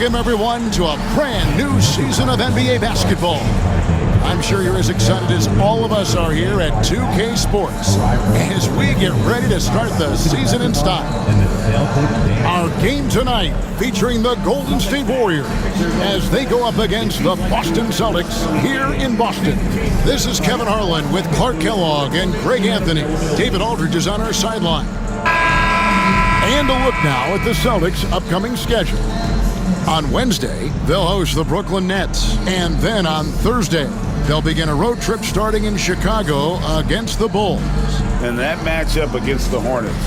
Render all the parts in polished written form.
Welcome, everyone, to a brand new season of NBA basketball. I'm sure you're as excited as all of us are here at 2K Sports as we get ready to start the season in style. Our game tonight featuring the Golden State Warriors as they go up against the Boston Celtics here in Boston. This is Kevin Harlan with Clark Kellogg and Greg Anthony. David Aldridge is on our sideline. And a look now at the Celtics' upcoming schedule. On Wednesday, they'll host the Brooklyn Nets. And then on Thursday, they'll begin a road trip starting in Chicago against the Bulls. And that matchup against the Hornets,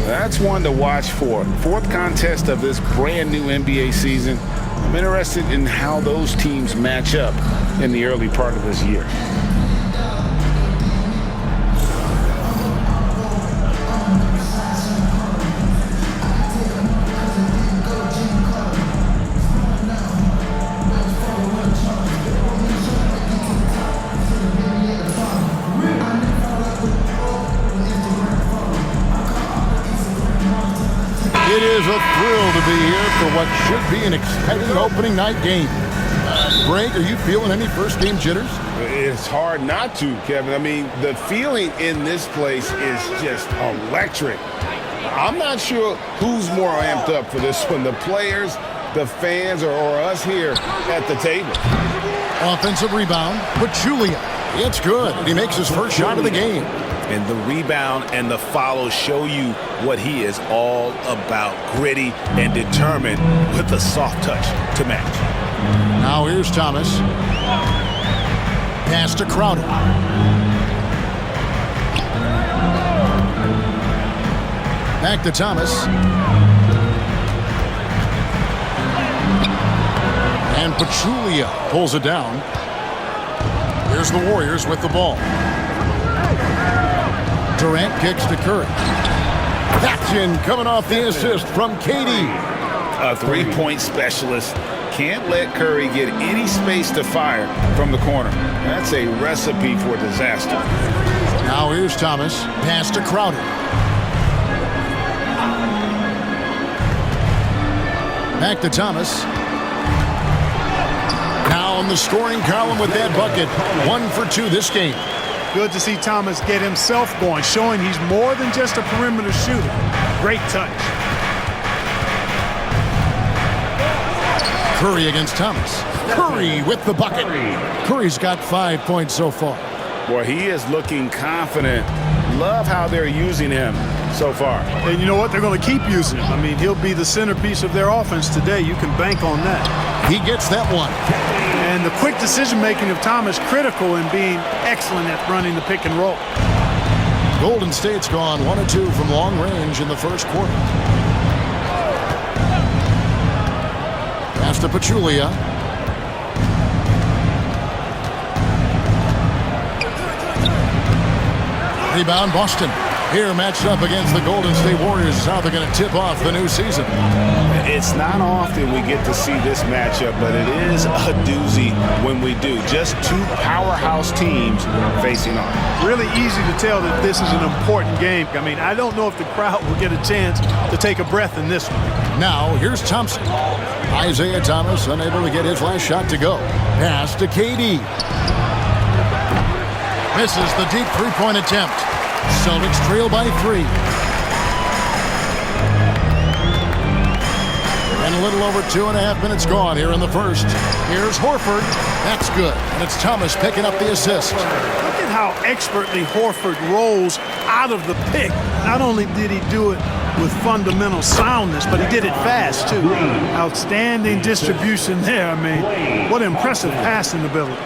that's one to watch for. Fourth contest of this brand new NBA season. I'm interested in how those teams match up in the early part of this year. It is a thrill to be here for what should be an exciting opening night game. Greg, are you feeling any first game jitters? It's hard not to, Kevin. I mean, the feeling in this place is just electric. I'm not sure who's more amped up for this one, the players, the fans, or us here at the table. Offensive rebound, Pachulia. It's good. He makes his first shot of the game. And the rebound and the follow show you what he is all about. Gritty and determined with a soft touch to match. Now here's Thomas. Pass to Crowder. Back to Thomas. And Pachulia pulls it down. Here's the Warriors with the ball. Durant kicks to Curry. That's in, coming off the assist from KD. A three-point specialist. Can't let Curry get any space to fire from the corner. That's a recipe for disaster. Now here's Thomas. Pass to Crowder. Back to Thomas. Now in the scoring column with that bucket. 1 for 2 this game. Good to see Thomas get himself going, showing he's more than just a perimeter shooter. Great touch. Curry against Thomas. Curry with the bucket. Curry's got 5 points so far. Boy, he is looking confident. Love how they're using him so far. And you know what? They're going to keep using him. I mean, he'll be the centerpiece of their offense today. You can bank on that. He gets that one. And the quick decision-making of Thomas critical in being excellent at running the pick and roll. Golden State's gone 1 of 2 from long range in the first quarter. Pass to Pachulia. Rebound Boston. Here matched up against the Golden State Warriors is how they're going to tip off the new season. It's not often we get to see this matchup, but it is a doozy when we do. Just two powerhouse teams facing off. Really easy to tell that this is an important game. I mean, I don't know if the crowd will get a chance to take a breath in this one. Now, here's Thompson. Isaiah Thomas unable to get his last shot to go. Pass to KD. Misses the deep three-point attempt. Celtics trail by 3. And a little over 2.5 minutes gone here in the first. Here's Horford. That's good. And it's Thomas picking up the assist. Look at how expertly Horford rolls out of the pick. Not only did he do it with fundamental soundness, but he did it fast, too. Outstanding distribution there. I mean, what impressive passing ability.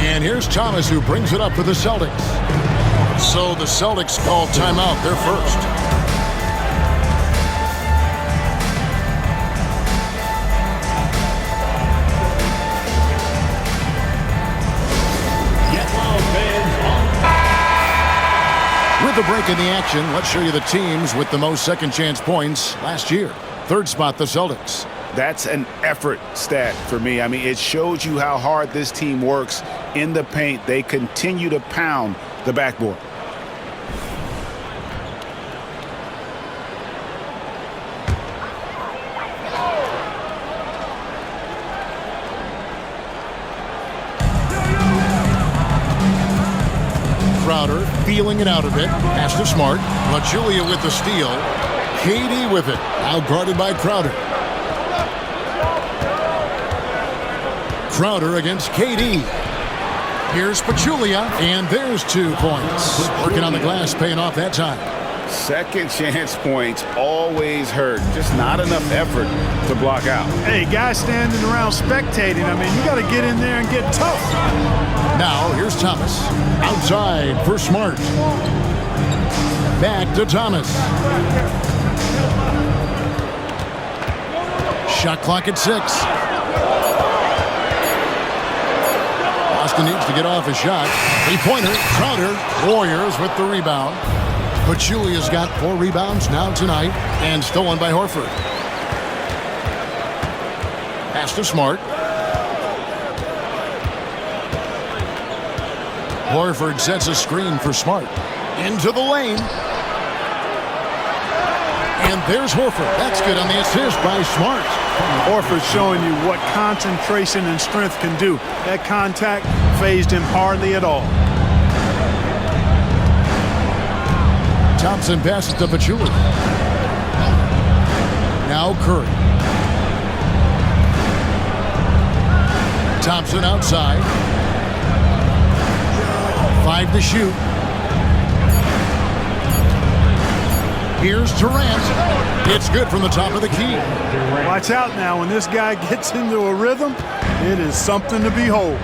And here's Thomas who brings it up for the Celtics. So the Celtics call timeout. They're first. With a break in the action, let's show you the teams with the most second chance points last year. Third spot, the Celtics. That's an effort stat for me. I mean, it shows you how hard this team works in the paint. They continue to pound the backboard. Crowder feeling it out a bit. Pass to Smart. Pachulia with the steal. KD with it. Now guarded by Crowder. Crowder against KD. Here's Pachulia, and there's 2 points. Working on the glass, paying off that time. Second chance points always hurt. Just not enough effort to block out. Hey, guys standing around spectating. I mean, you got to get in there and get tough. Now, here's Thomas. Outside for Smart. Back to Thomas. Shot clock at 6. Boston needs to get off a shot. Three-pointer. Crowder. Warriors with the rebound. Pachulia's got 4 rebounds now tonight and stolen by Horford. Pass to Smart. Horford sets a screen for Smart. Into the lane. And there's Horford. That's good on the assist by Smart. Horford showing you what concentration and strength can do. That contact phased him hardly at all. Thompson passes to Pachulia. Now Curry. Thompson outside. 5 to shoot. Here's Durant. It's good from the top of the key. Watch out now. When this guy gets into a rhythm, it is something to behold.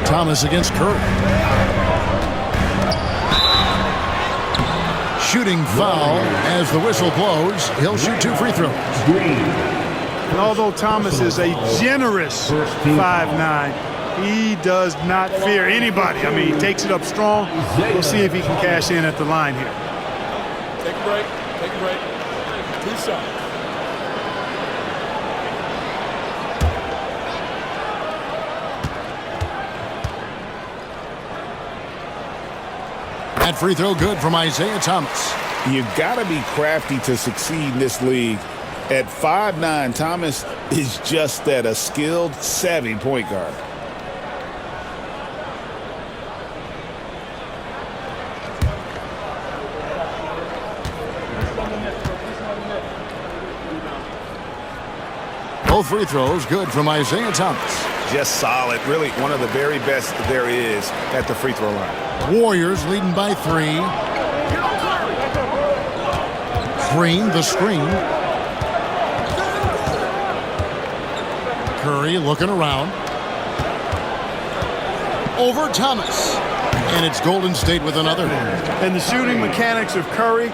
Thomas against Curry. Shooting foul as the whistle blows. He'll shoot 2 free throws. And although Thomas is a generous 5'9", he does not fear anybody. I mean, he takes it up strong. We'll see if he can cash in at the line here. Take a break. Take a break. 2 shots. That free throw good from Isaiah Thomas. You got to be crafty to succeed in this league. At 5'9", Thomas is just that, a skilled, savvy point guard. Both free throws good from Isaiah Thomas. Just solid. Really one of the very best there is at the free throw line. Warriors leading by 3. Green, the screen. Curry looking around. Over Thomas. And it's Golden State with another. And the shooting mechanics of Curry,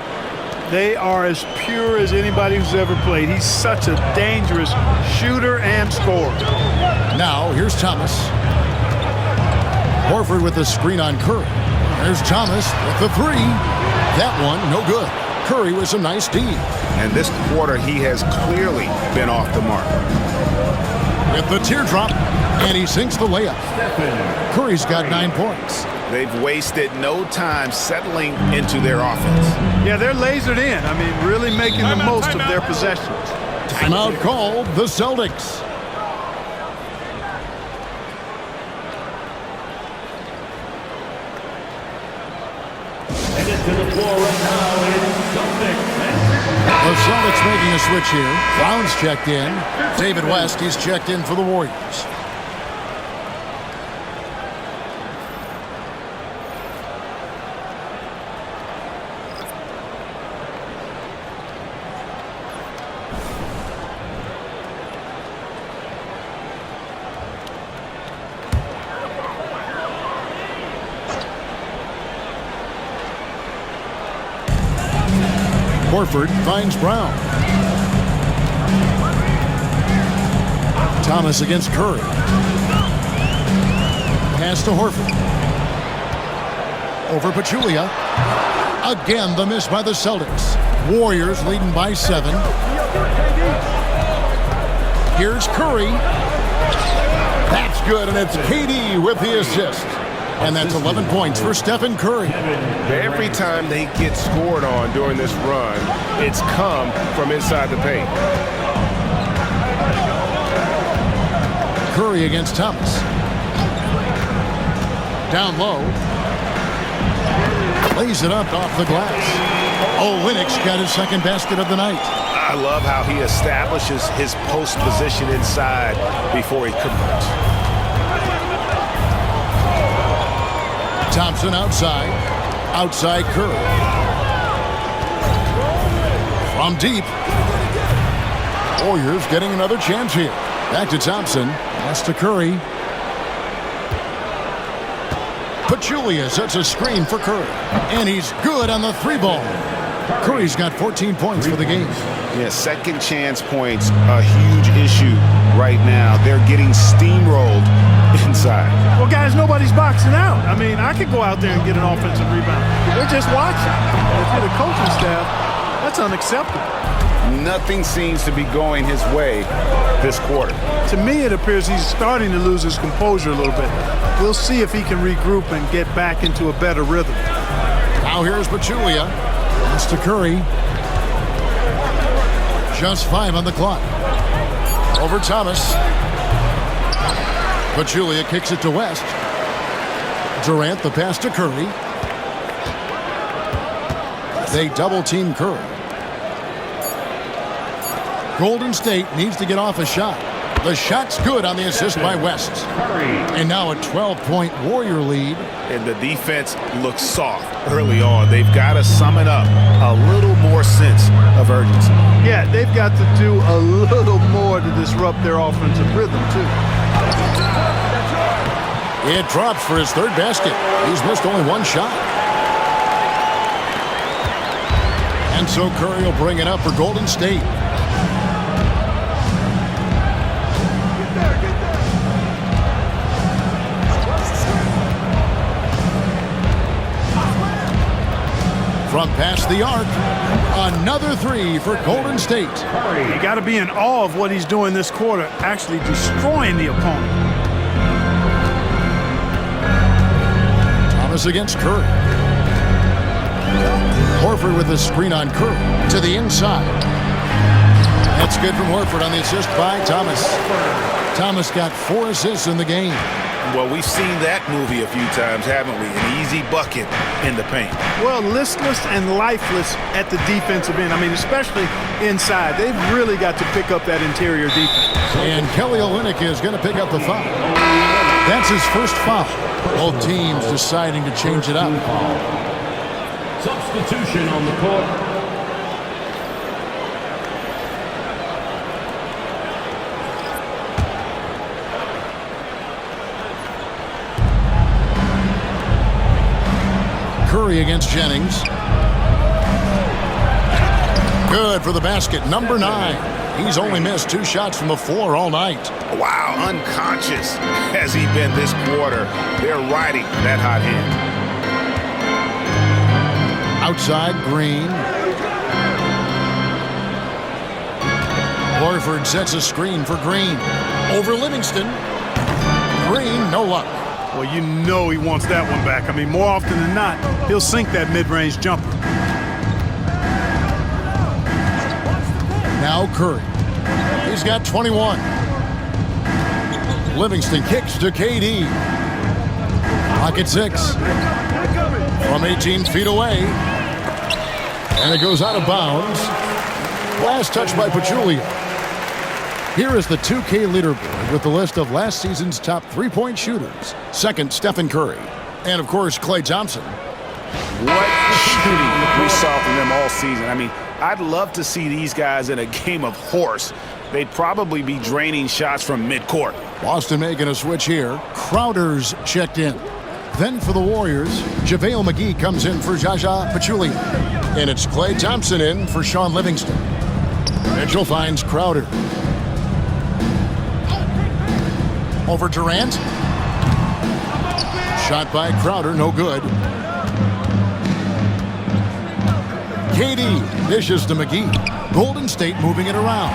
they are as pure as anybody who's ever played. He's such a dangerous shooter and scorer. Now, here's Thomas. Horford with the screen on Curry. There's Thomas with the 3. That one, no good. Curry with some nice D. And this quarter, he has clearly been off the mark. With the teardrop, and he sinks the layup. Curry's got 9 points. They've wasted no time settling into their offense. Yeah, they're lasered in. I mean, really making the most of their possessions. Timeout called the Celtics. The Celtics making a switch here. Brown's checked in. David West, he's checked in for the Warriors. Horford finds Brown. Thomas against Curry. Pass to Horford. Over Pachulia. Again, the miss by the Celtics. Warriors leading by 7. Here's Curry. That's good, and it's KD with the assist. And that's 11 points for Stephen Curry. Every time they get scored on during this run, it's come from inside the paint. Curry against Thomas. Down low. Lays it up off the glass. Oh, Lynx got his second basket of the night. I love how he establishes his post position inside before he converts. Thompson outside. Outside Curry. From deep. Warriors getting another chance here. Back to Thompson. Pass to Curry. Pachulia sets a screen for Curry. And he's good on the three ball. Curry's got 14 points for the game. Yeah, second chance points, a huge issue right now. They're getting steamrolled inside. Well, guys, nobody's boxing out. I mean, I could go out there and get an offensive rebound. They're just watching. And if you're the coaching staff, that's unacceptable. Nothing seems to be going his way this quarter. To me, it appears he's starting to lose his composure a little bit. We'll see if he can regroup and get back into a better rhythm. Now here's Pachulia. Pass to Curry. Just 5 on the clock. Over Thomas. Pachulia kicks it to West. Durant the pass to Curry. They double team Curry. Golden State needs to get off a shot. The shot's good on the assist by West. And now a 12-point Warrior lead. And the defense looks soft early on. They've got to sum it up. A little more sense of urgency. Yeah, they've got to do a little more to disrupt their offensive rhythm, too. It drops for his third basket. He's missed only one shot. And so Curry will bring it up for Golden State. From past the arc, another three for Golden State. You got to be in awe of what he's doing this quarter, actually destroying the opponent. Thomas against Curry. Horford with a screen on Curry to the inside. That's good from Horford on the assist by Thomas. Thomas got 4 assists in the game. Well, we've seen that movie a few times, haven't we? An easy bucket in the paint. Well, listless and lifeless at the defensive end. I mean, especially inside. They've really got to pick up that interior defense. And Kelly Olynyk is going to pick up the foul. That's his first foul. Both teams deciding to change it up. Substitution on the court. Curry against Jennings. Good for the basket. Number 9. He's only missed 2 shots from the floor all night. Wow, unconscious has he been this quarter. They're riding that hot hand. Outside, Green. Horford sets a screen for Green. Over Livingston. Green, no luck. Well, you know he wants that one back. I mean, more often than not, he'll sink that mid-range jumper. Now Curry. He's got 21. Livingston kicks to KD. Pocket 6. From 18 feet away. And it goes out of bounds. Last touch by Pachulia. Here is the 2K leaderboard with the list of last season's top 3-point shooters. Second, Stephen Curry. And, of course, Klay Thompson. What shooting we saw from them all season. I mean, I'd love to see these guys in a game of horse. They'd probably be draining shots from midcourt. Boston making a switch here. Crowder's checked in. Then for the Warriors, JaVale McGee comes in for Jaja Pachulia. And it's Klay Thompson in for Sean Livingston. Mitchell finds Crowder. Over Durant. Shot by Crowder, no good. KD dishes to McGee. Golden State moving it around.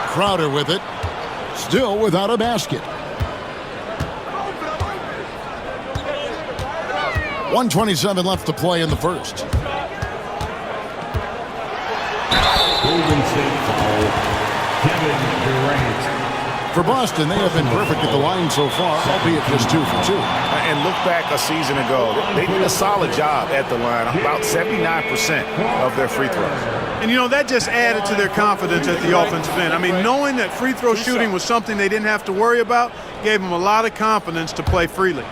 Crowder with it. Still without a basket. 1:27 left to play in the first. Golden State foul. Kevin Durant. For Boston, they have been perfect at the line so far, albeit just 2 for 2. And look back a season ago, they did a solid job at the line, about 79% of their free throws. And, you know, that just added to their confidence at the offensive end. I mean, knowing that free throw shooting was something they didn't have to worry about gave them a lot of confidence to play freely.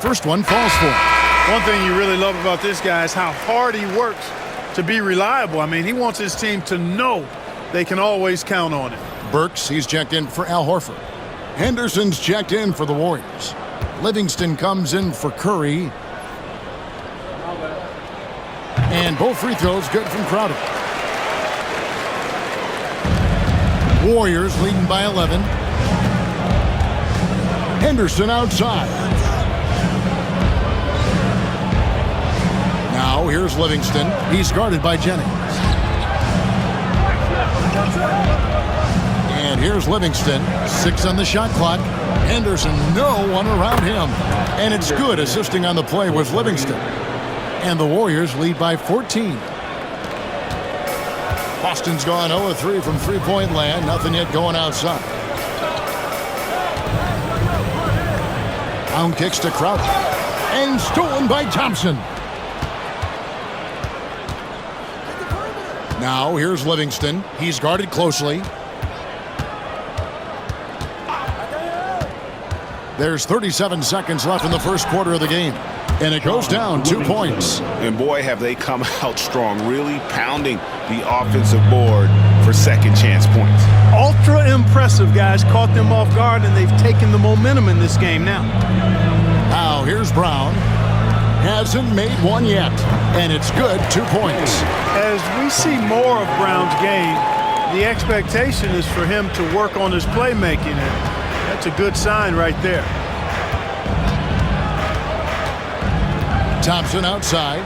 First one falls for him. One thing you really love about this guy is how hard he works to be reliable. I mean, he wants his team to know they can always count on it. Burks, he's checked in for Al Horford. Henderson's checked in for the Warriors. Livingston comes in for Curry. And both free throws good from Crowder. Warriors leading by 11. Henderson outside. Now here's Livingston. He's guarded by Jennings. And here's Livingston. 6 on the shot clock. Henderson, no one around him. And it's good. Assisting on the play was Livingston. And the Warriors lead by 14. Boston's gone 0-3 from three-point land. Nothing yet going outside. Down kicks to Crowder. And stolen by Thompson. Now here's Livingston. He's guarded closely. There's 37 seconds left in the first quarter of the game. And it goes down 2 points. And boy, have they come out strong, really pounding the offensive board for second chance points. Ultra impressive, guys. Caught them off guard, and they've taken the momentum in this game now. Now here's Brown. Hasn't made one yet. And it's good, 2 points. As we see more of Brown's game, the expectation is for him to work on his playmaking, and that's a good sign right there. Thompson outside.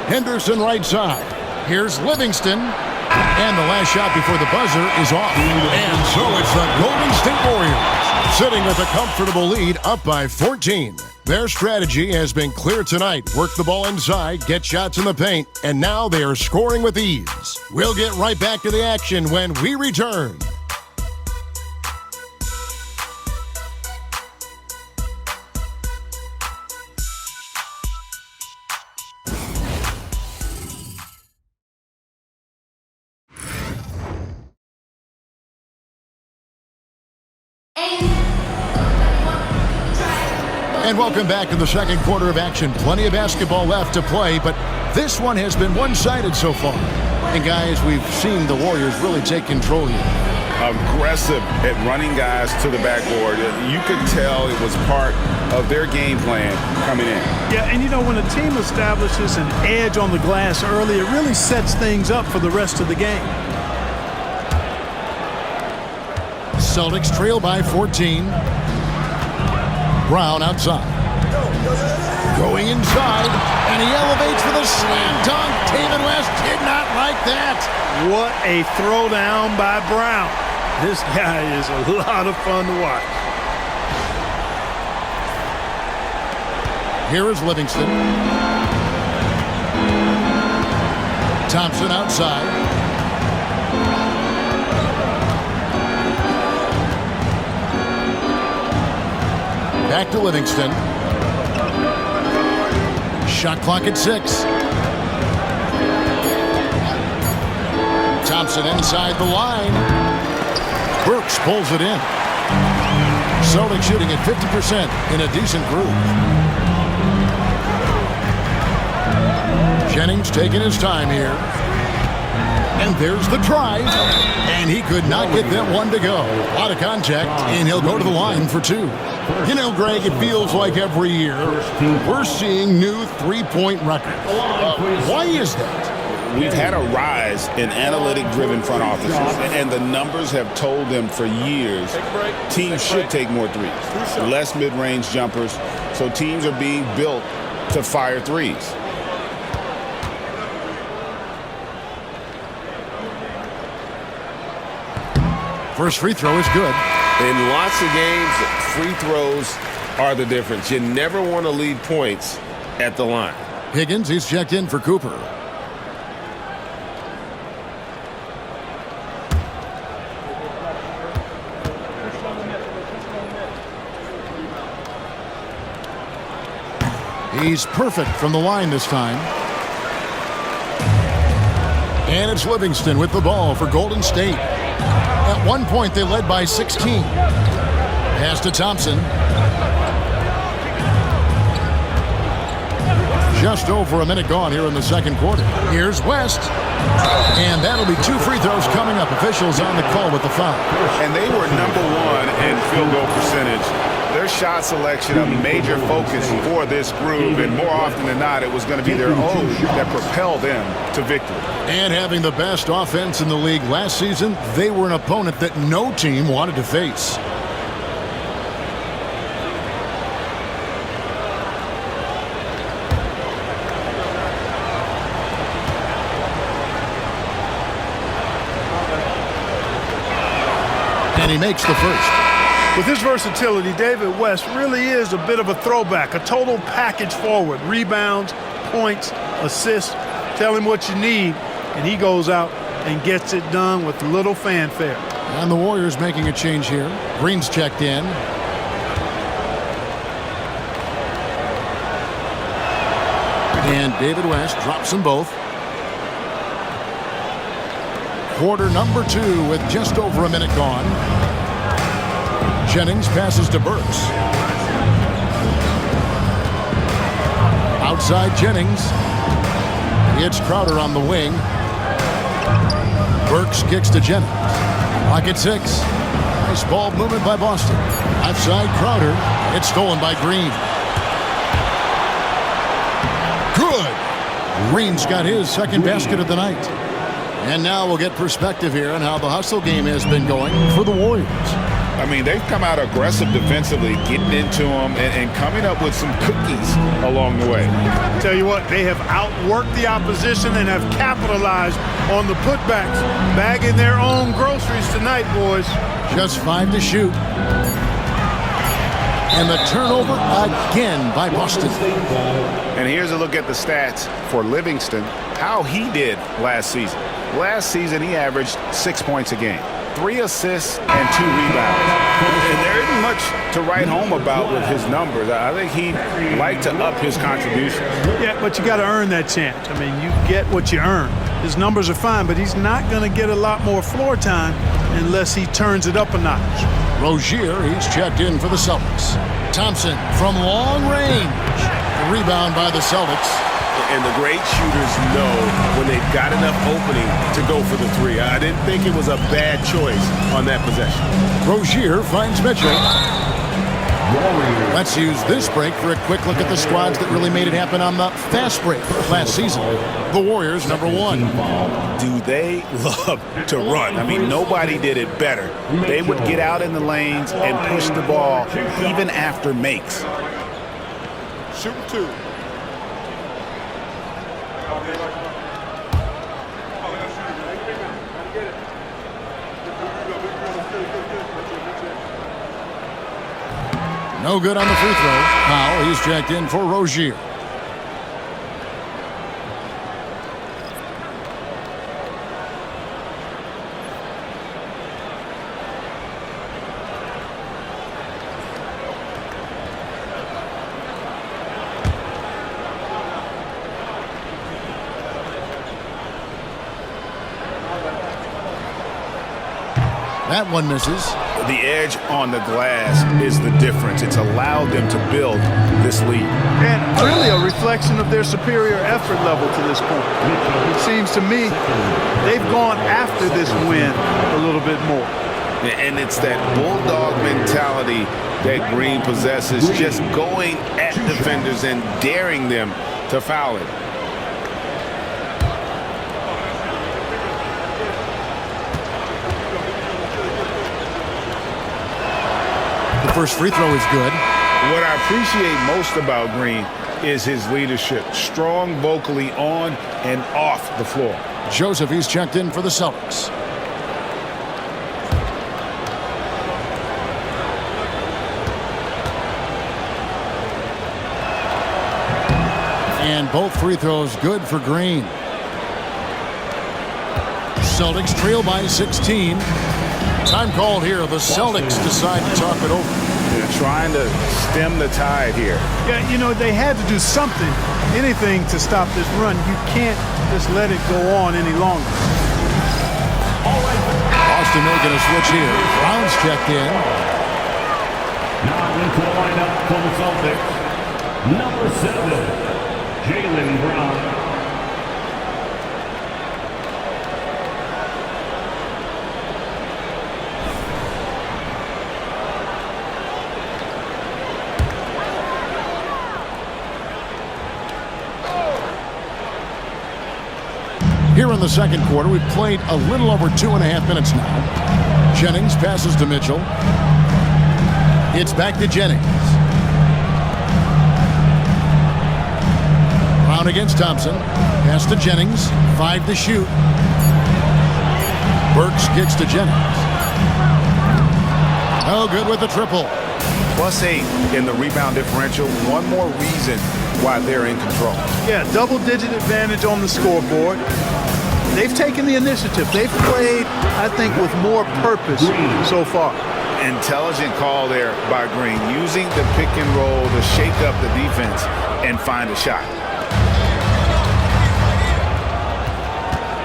Henderson right side. Here's Livingston. And the last shot before the buzzer is off. And so it's the Golden State Warriors sitting with a comfortable lead up by 14. Their strategy has been clear tonight. Work the ball inside, get shots in the paint, and now they are scoring with ease. We'll get right back to the action when we return. And welcome back to the second quarter of action. Plenty of basketball left to play, but this one has been one-sided so far. And guys, we've seen the Warriors really take control here. Aggressive at running guys to the backboard. You could tell it was part of their game plan coming in. Yeah, and you know, when a team establishes an edge on the glass early, it really sets things up for the rest of the game. Celtics trail by 14. Brown outside. Going inside, and he elevates for the slam dunk. David West did not like that. What a throwdown by Brown. This guy is a lot of fun to watch. Here is Livingston. Thompson outside. Back to Livingston. Shot clock at 6. Thompson inside the line. Burks pulls it in. Celtics shooting at 50% in a decent groove. Jennings taking his time here. And there's the drive. And he could not get that one to go. A lot of contact, and he'll go to the line for 2. You know, Greg, it feels like every year we're seeing new three-point records. Why is that? We've had a rise in analytic-driven front offices, and the numbers have told them for years teams should take more threes, less mid-range jumpers, so teams are being built to fire threes. First free throw is good. In lots of games, free throws are the difference. You never want to leave points at the line. Higgins, he's checked in for Cooper. He's perfect from the line this time. And it's Livingston with the ball for Golden State. At one point, they led by 16. Pass to Thompson. Just over a minute gone here in the second quarter. Here's West. And that'll be 2 free throws coming up. Officials on the call with the foul. And they were #1 in field goal percentage. Their shot selection, a major focus for this group, and more often than not, it was going to be their own that propelled them to victory. And having the best offense in the league last season, they were an opponent that no team wanted to face. And he makes the first. With his versatility, David West really is a bit of a throwback, a total package forward. Rebounds, points, assists. Tell him what you need, and he goes out and gets it done with little fanfare. And the Warriors making a change here. Green's checked in. And David West drops them both. Quarter number 2 with just over a minute gone. Jennings passes to Burks. Outside Jennings. It's Crowder on the wing. Burks kicks to Jennings. Pocket 6. Nice ball movement by Boston. Outside Crowder. It's stolen by Green. Good. Green's got his second basket of the night. And now we'll get perspective here on how the hustle game has been going for the Warriors. I mean, they've come out aggressive defensively, getting into them and coming up with some cookies along the way. Tell you what, they have outworked the opposition and have capitalized on the putbacks, bagging their own groceries tonight, boys. Just 5 to shoot. And the turnover again by Boston. And here's a look at the stats for Livingston, how he did last season. Last season, he averaged 6 points a game, 3 assists, and 2 rebounds. And there isn't much to write home about with his numbers. I think he'd like to up his contribution. Yeah, but you got to earn that chance. I mean, you get what you earn. His numbers are fine, but he's not going to get a lot more floor time unless he turns it up a notch. Rozier, he's checked in for the Celtics. Thompson from long range. The rebound by the Celtics. And the great shooters know when they've got enough opening to go for the 3. I didn't think it was a bad choice on that possession. Rozier finds Mitchell. Let's use this break for a quick look at the squads that really made it happen on the fast break last season. The Warriors, #1. Do they love to run? I mean, nobody did it better. They would get out in the lanes and push the ball even after makes. Shoot 2. No good on the free throw. Now he's checked in for Rozier. That one misses. The edge on the glass is the difference. It's allowed them to build this lead. And really a reflection of their superior effort level to this point. It seems to me they've gone after this win a little bit more. And it's that bulldog mentality that Green possesses, just going at defenders and daring them to foul it. The first free throw is good. What I appreciate most about Green is his leadership. Strong vocally on and off the floor. Joseph, he's checked in for the Celtics. And both free throws good for Green. Celtics trail by 16. Time called here. The Celtics decide to talk it over. They're trying to stem the tide here. Yeah, you know, they had to do something, anything to stop this run. You can't just let it go on any longer. Austin making a switch here. Brown's checked in. Now into the lineup for the Celtics, number 7, Jaylen Brown. Here in the second quarter, we've played a little over 2.5 minutes now. Jennings passes to Mitchell. It's back to Jennings. Brown against Thompson. Pass to Jennings. 5 to shoot. Burks kicks to Jennings. Oh, good with the triple. +8 in the rebound differential. One more reason why they're in control. Yeah, double-digit advantage on the scoreboard. They've taken the initiative. They've played, I think, with more purpose so far. Intelligent call there by Green, using the pick and roll to shake up the defense and find a shot.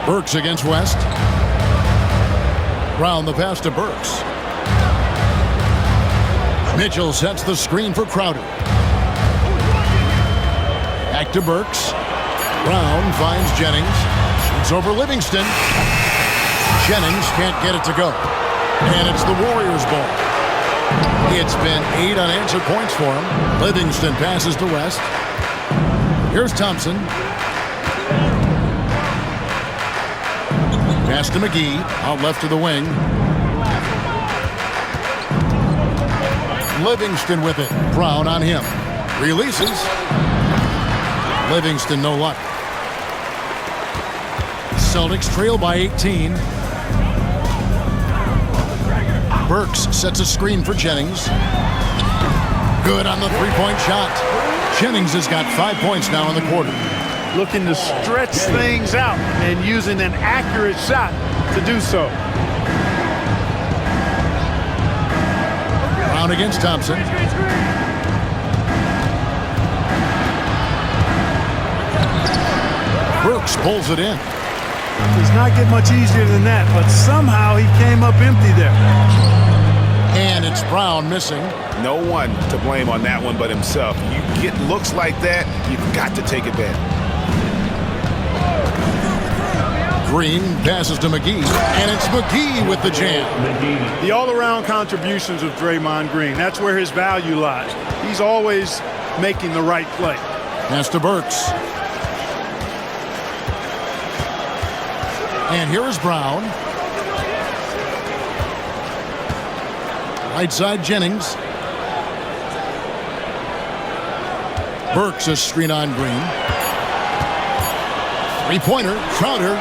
Burks against West. Brown the pass to Burks. Mitchell sets the screen for Crowder. Back to Burks. Brown finds Jennings. Shoots over Livingston. Jennings can't get it to go. And it's the Warriors' ball. It's been 8 unanswered points for him. Livingston passes to West. Here's Thompson. Pass to McGee. Out left to the wing. Livingston with it. Brown on him. Releases. Livingston no luck. Celtics trail by 18. Burks sets a screen for Jennings. Good on the three-point shot. Jennings has got 5 points now in the quarter. Looking to stretch things out and using an accurate shot to do so. Brown against Thompson. Burks pulls it in. Does not get much easier than that, but somehow he came up empty there. And it's Brown missing. No one to blame on that one but himself. You get looks like that, you've got to take advantage. Green passes to McGee, and it's McGee with the jam. The all-around contributions of Draymond Green, that's where his value lies. He's always making the right play. Pass to Burks. And here is Brown. Right side Jennings. Burks a screen on Green. Three-pointer, Crowder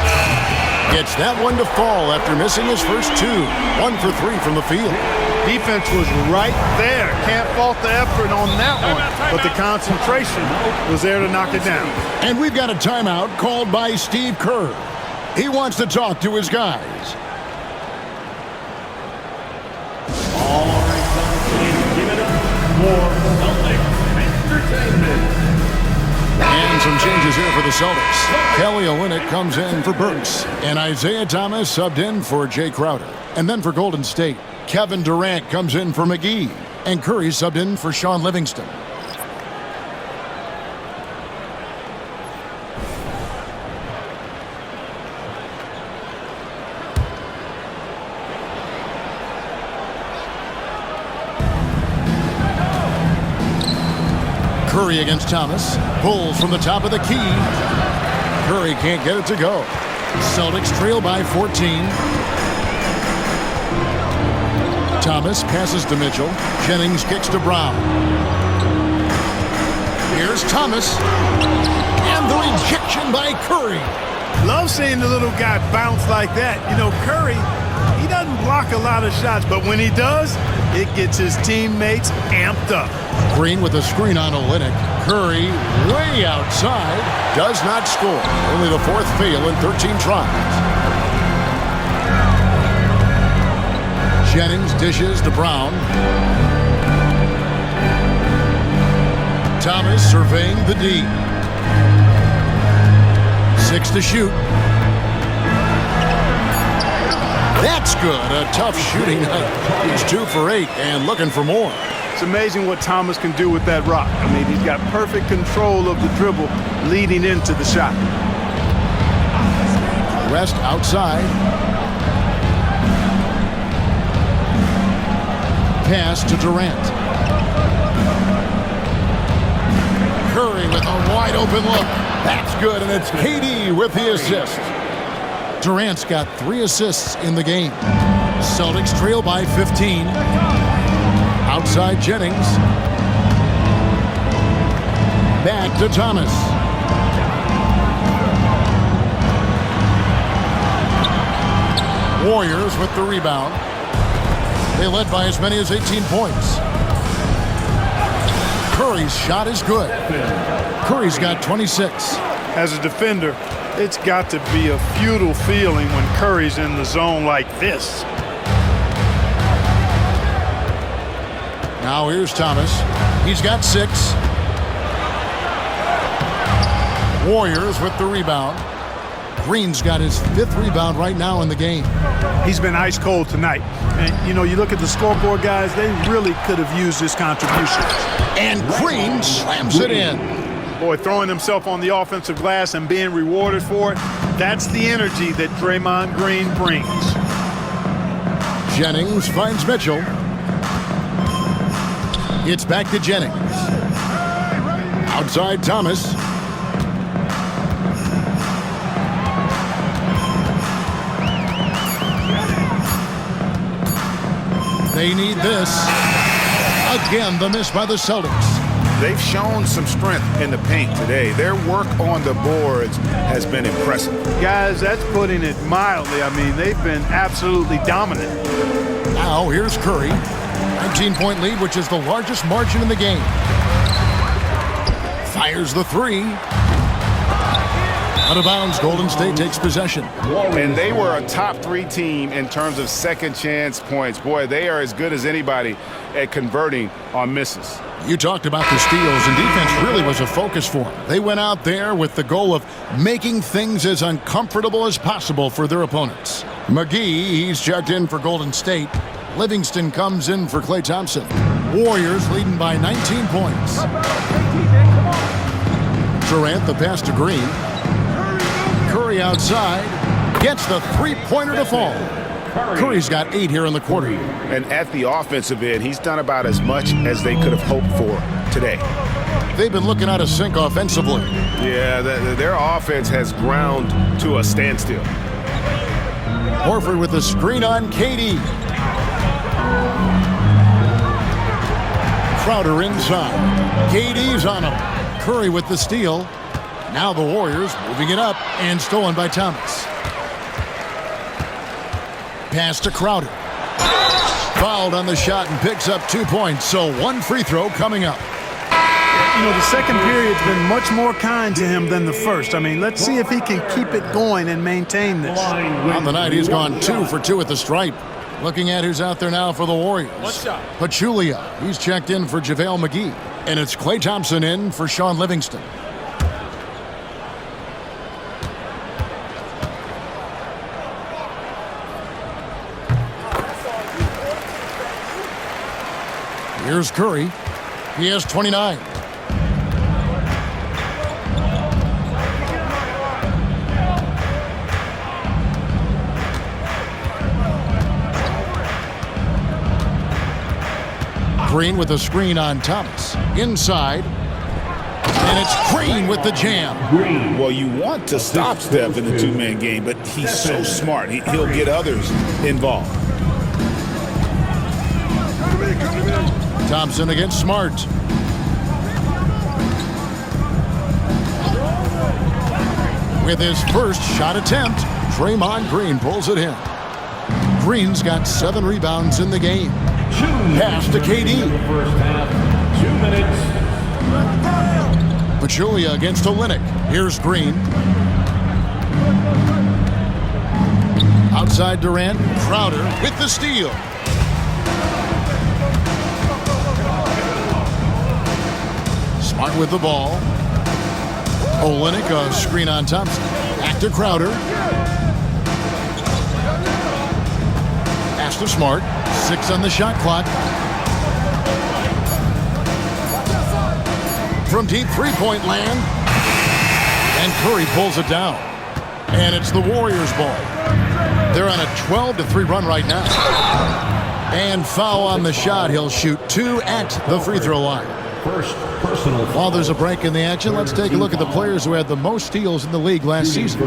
gets that one to fall after missing his first 2. 1 for 3 from the field. Defense was right there. Can't fault the effort on that one, but the concentration was there to knock it down. And we've got a timeout called by Steve Kerr. He wants to talk to his guys. All right, Celtics, give it up for Celtics Entertainment. And some changes here for the Celtics. Kelly Olynyk comes in for Burks. And Isaiah Thomas subbed in for Jay Crowder. And then for Golden State, Kevin Durant comes in for McGee. And Curry subbed in for Sean Livingston. Curry against Thomas. Pulls from the top of the key. Curry can't get it to go. Celtics trail by 14. Thomas passes to Mitchell. Jennings kicks to Brown. Here's Thomas. And the rejection by Curry. Love seeing the little guy bounce like that. You know, Curry, He doesn't block a lot of shots, but when he does, it gets his teammates amped up. Green with a screen on Olynyk. Curry way outside. Does not score. Only the fourth fail in 13 tries. Jennings dishes to Brown. Thomas surveying the D. 6 to shoot. That's good. A tough shooting night. He's 2 for 8 and looking for more. It's amazing what Thomas can do with that rock. I mean, he's got perfect control of the dribble leading into the shot. West outside. Pass to Durant. Curry with a wide open look. That's good, and it's KD with the assist. Durant's got 3 assists in the game. Celtics trail by 15. Outside Jennings. Back to Thomas. Warriors with the rebound. They led by as many as 18 points. Curry's shot is good. Curry's got 26. As a defender, it's got to be a futile feeling when Curry's in the zone like this. Now here's Thomas. He's got 6. Warriors with the rebound. Green's got his 5th rebound right now in the game. He's been ice cold tonight. And, you know, you look at the scoreboard, guys, they really could have used his contribution. And Green slams it in. Boy, throwing himself on the offensive glass and being rewarded for it, that's the energy that Draymond Green brings. Jennings finds Mitchell. It's back to Jennings. Outside Thomas. They need this. Again, the miss by the Celtics. They've shown some strength in the paint today. Their work on the boards has been impressive. Guys, that's putting it mildly. I mean, they've been absolutely dominant. Now, here's Curry. 19-point lead, which is the largest margin in the game. Fires the 3. Out of bounds, Golden State takes possession. And they were a top 3 team in terms of second chance points. Boy, they are as good as anybody at converting on misses. You talked about the steals, and defense really was a focus for them. They went out there with the goal of making things as uncomfortable as possible for their opponents. McGee, he's checked in for Golden State. Livingston comes in for Klay Thompson. Warriors leading by 19 points. Durant, the pass to Green. Curry outside. Gets the three-pointer to fall. Curry's got 8 here in the quarter. And at the offensive end, he's done about as much as they could have hoped for today. They've been looking out of sync offensively. Yeah, their offense has ground to a standstill. Horford with the screen on KD. Crowder inside. KD's on him. Curry with the steal. Now the Warriors moving it up and stolen by Thomas. Pass to Crowder. Fouled on the shot and picks up 2 points, so 1 free throw coming up. You know, the second period's been much more kind to him than the first. I mean, let's see if he can keep it going and maintain this. On the night, he's gone 2 for 2 at the stripe. Looking at who's out there now for the Warriors. Pachulia, he's checked in for JaVale McGee. And it's Klay Thompson in for Sean Livingston. Here's Curry. He has 29. Green with a screen on Thomas. Inside. And it's Green with the jam. Well, you want to stop Steph in the 2-man game, but he's so smart. He'll get others involved. Thompson against Smart. With his first shot attempt, Draymond Green pulls it in. Green's got 7 rebounds in the game. Pass to KD. First half, 2 minutes. Pachulia against Olynyk. Here's Green. Outside Durant. Crowder with the steal. Smart with the ball. Olynyk, a screen on Thompson. Back to Crowder. Pass to Smart. 6 on the shot clock. From deep three-point land. And Curry pulls it down. And it's the Warriors' ball. They're on a 12-3 run right now. And foul on the shot. He'll shoot 2 at the free throw line. First personal. While there's a break in the action, let's take a look at the players who had the most steals in the league last season.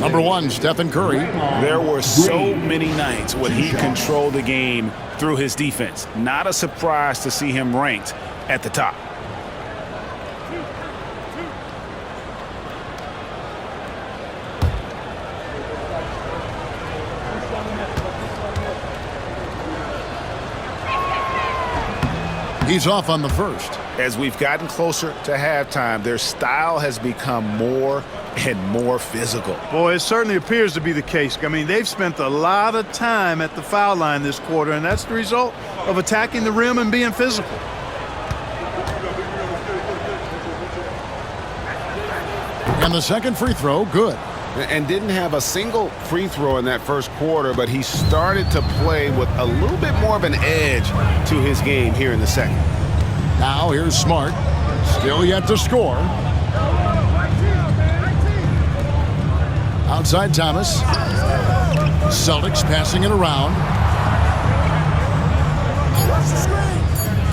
Number 1, Stephen Curry. There were so many nights when he controlled the game through his defense. Not a surprise to see him ranked at the top. He's off on the first. As we've gotten closer to halftime, their style has become more and more physical. Boy, it certainly appears to be the case. I mean, they've spent a lot of time at the foul line this quarter, and that's the result of attacking the rim and being physical. And the second free throw, good. And didn't have a single free throw in that first quarter, but he started to play with a little bit more of an edge to his game here in the second. Now here's Smart. Still yet to score. Outside Thomas. Celtics passing it around.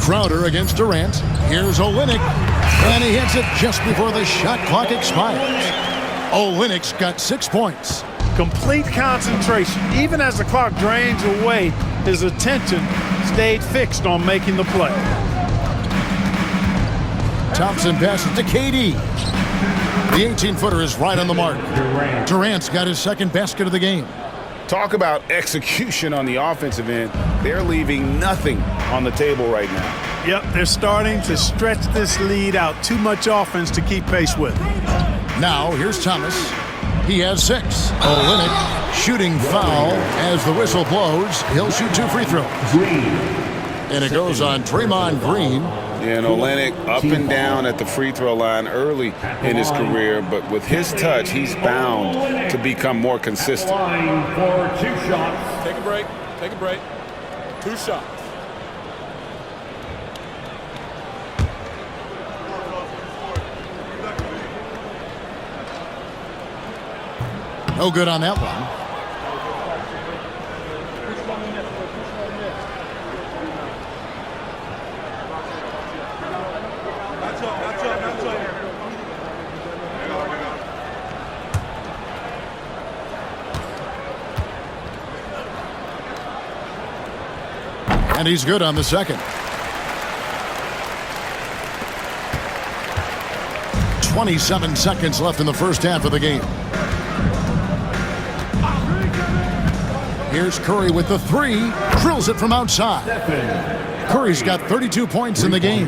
Crowder against Durant. Here's Olynyk. And he hits it just before the shot clock expires. Olynyk's got 6 points. Complete concentration. Even as the clock drains away, his attention stayed fixed on making the play. Thompson passes to KD. The 18-footer is right on the mark. Durant's got his second basket of the game. Talk about execution on the offensive end. They're leaving nothing on the table right now. Yep, they're starting to stretch this lead out. Too much offense to keep pace with. Now, here's Thomas. He has 6. Olynyk shooting foul as the whistle blows. He'll shoot 2 free throws. And it goes on Draymond Green. And Olynyk up and down at the free throw line early in his career, but with his touch, he's bound to become more consistent. Line for 2 shots. Take a break. Take a break. 2 shots. No good on that one. And he's good on the second. 27 seconds left in the first half of the game. Here's Curry with the 3. Drills it from outside. Curry's got 32 points in the game.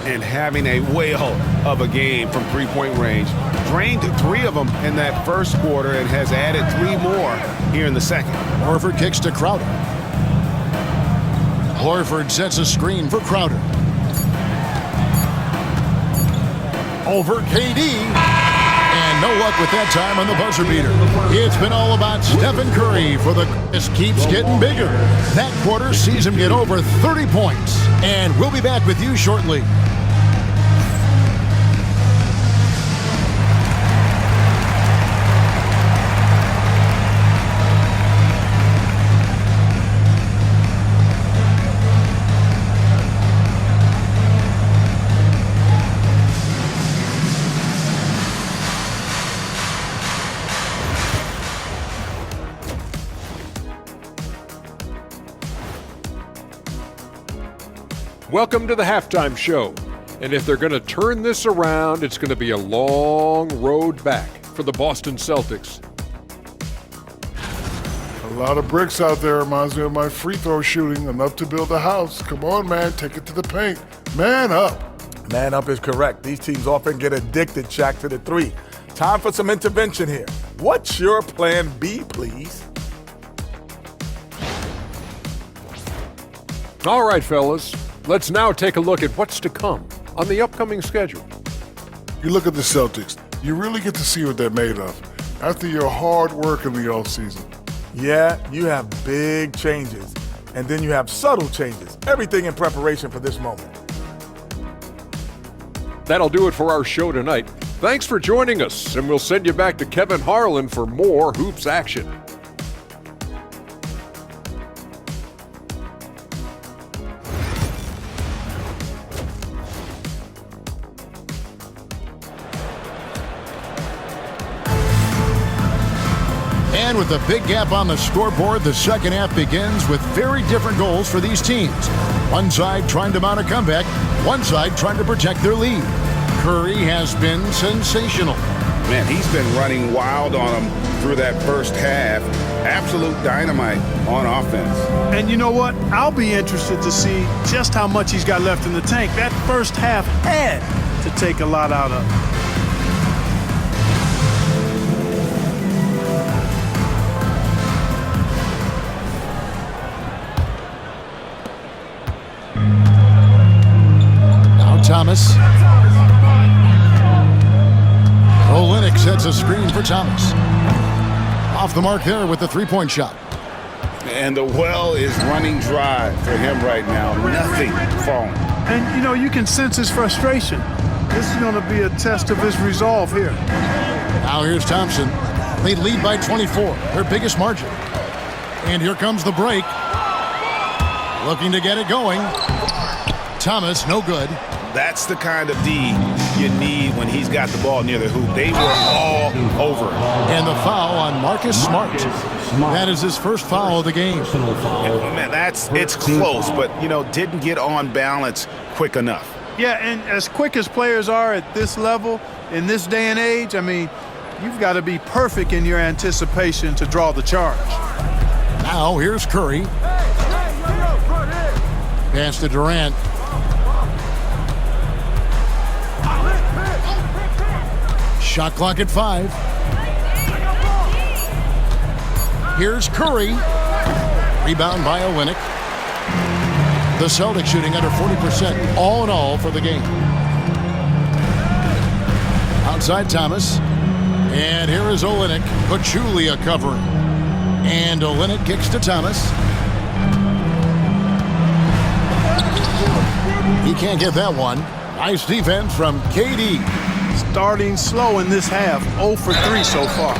And having a whale of a game from three-point range. Drained 3 of them in that first quarter and has added 3 more here in the second. Horford kicks to Crowder. Horford sets a screen for Crowder. Over KD. And no luck with that time on the buzzer beater. It's been all about Stephen Curry for the just keeps getting bigger. That quarter sees him get over 30 points. And we'll be back with you shortly. Welcome to the halftime show. And if they're going to turn this around, it's going to be a long road back for the Boston Celtics. lot of bricks out there. Reminds me of my free throw shooting. Enough to build a house. Come on, man. Take it to the paint. Man up. Man up is correct. These teams often get addicted, Shaq, to the three. Time for some intervention here. What's your plan B, please? All right, fellas. Let's now take a look at what's to come on the upcoming schedule. You look at the Celtics. You really get to see what they're made of after your hard work in the offseason. Yeah, you have big changes, and then you have subtle changes. Everything in preparation for this moment. That'll do it for our show tonight. Thanks for joining us, and we'll send you back to Kevin Harlan for more hoops action. And with a big gap on the scoreboard, the second half begins with very different goals for these teams. One side trying to mount a comeback, one side trying to protect their lead. Curry has been sensational. Man, he's been running wild on him through that first half. Absolute dynamite on offense. And you know what? I'll be interested to see just how much he's got left in the tank. That first half had to take a lot out of him. Thomas. Lynx sets a screen for Thomas. Off the mark there with the three-point shot. And the well is running dry for him right now. Nothing falling. And, you know, you can sense his frustration. This is going to be a test of his resolve here. Now here's Thompson. They lead by 24, their biggest margin. And here comes the break. Looking to get it going. Thomas, no good. That's the kind of D you need when he's got the ball near the hoop. They were all over him. And the foul on Marcus Smart. That is his first foul of the game. Man, it's close, but, you know, didn't get on balance quick enough. Yeah, and as quick as players are at this level, in this day and age, I mean, you've got to be perfect in your anticipation to draw the charge. Now here's Curry. Pass to Durant. Shot clock at 5. Here's Curry. Rebound by Olynyk. The Celtics shooting under 40% all in all for the game. Outside Thomas. And here is Olynyk. Pachulia covering. And Olynyk kicks to Thomas. He can't get that one. Nice defense from KD. Starting slow in this half, 0 for 3 so far.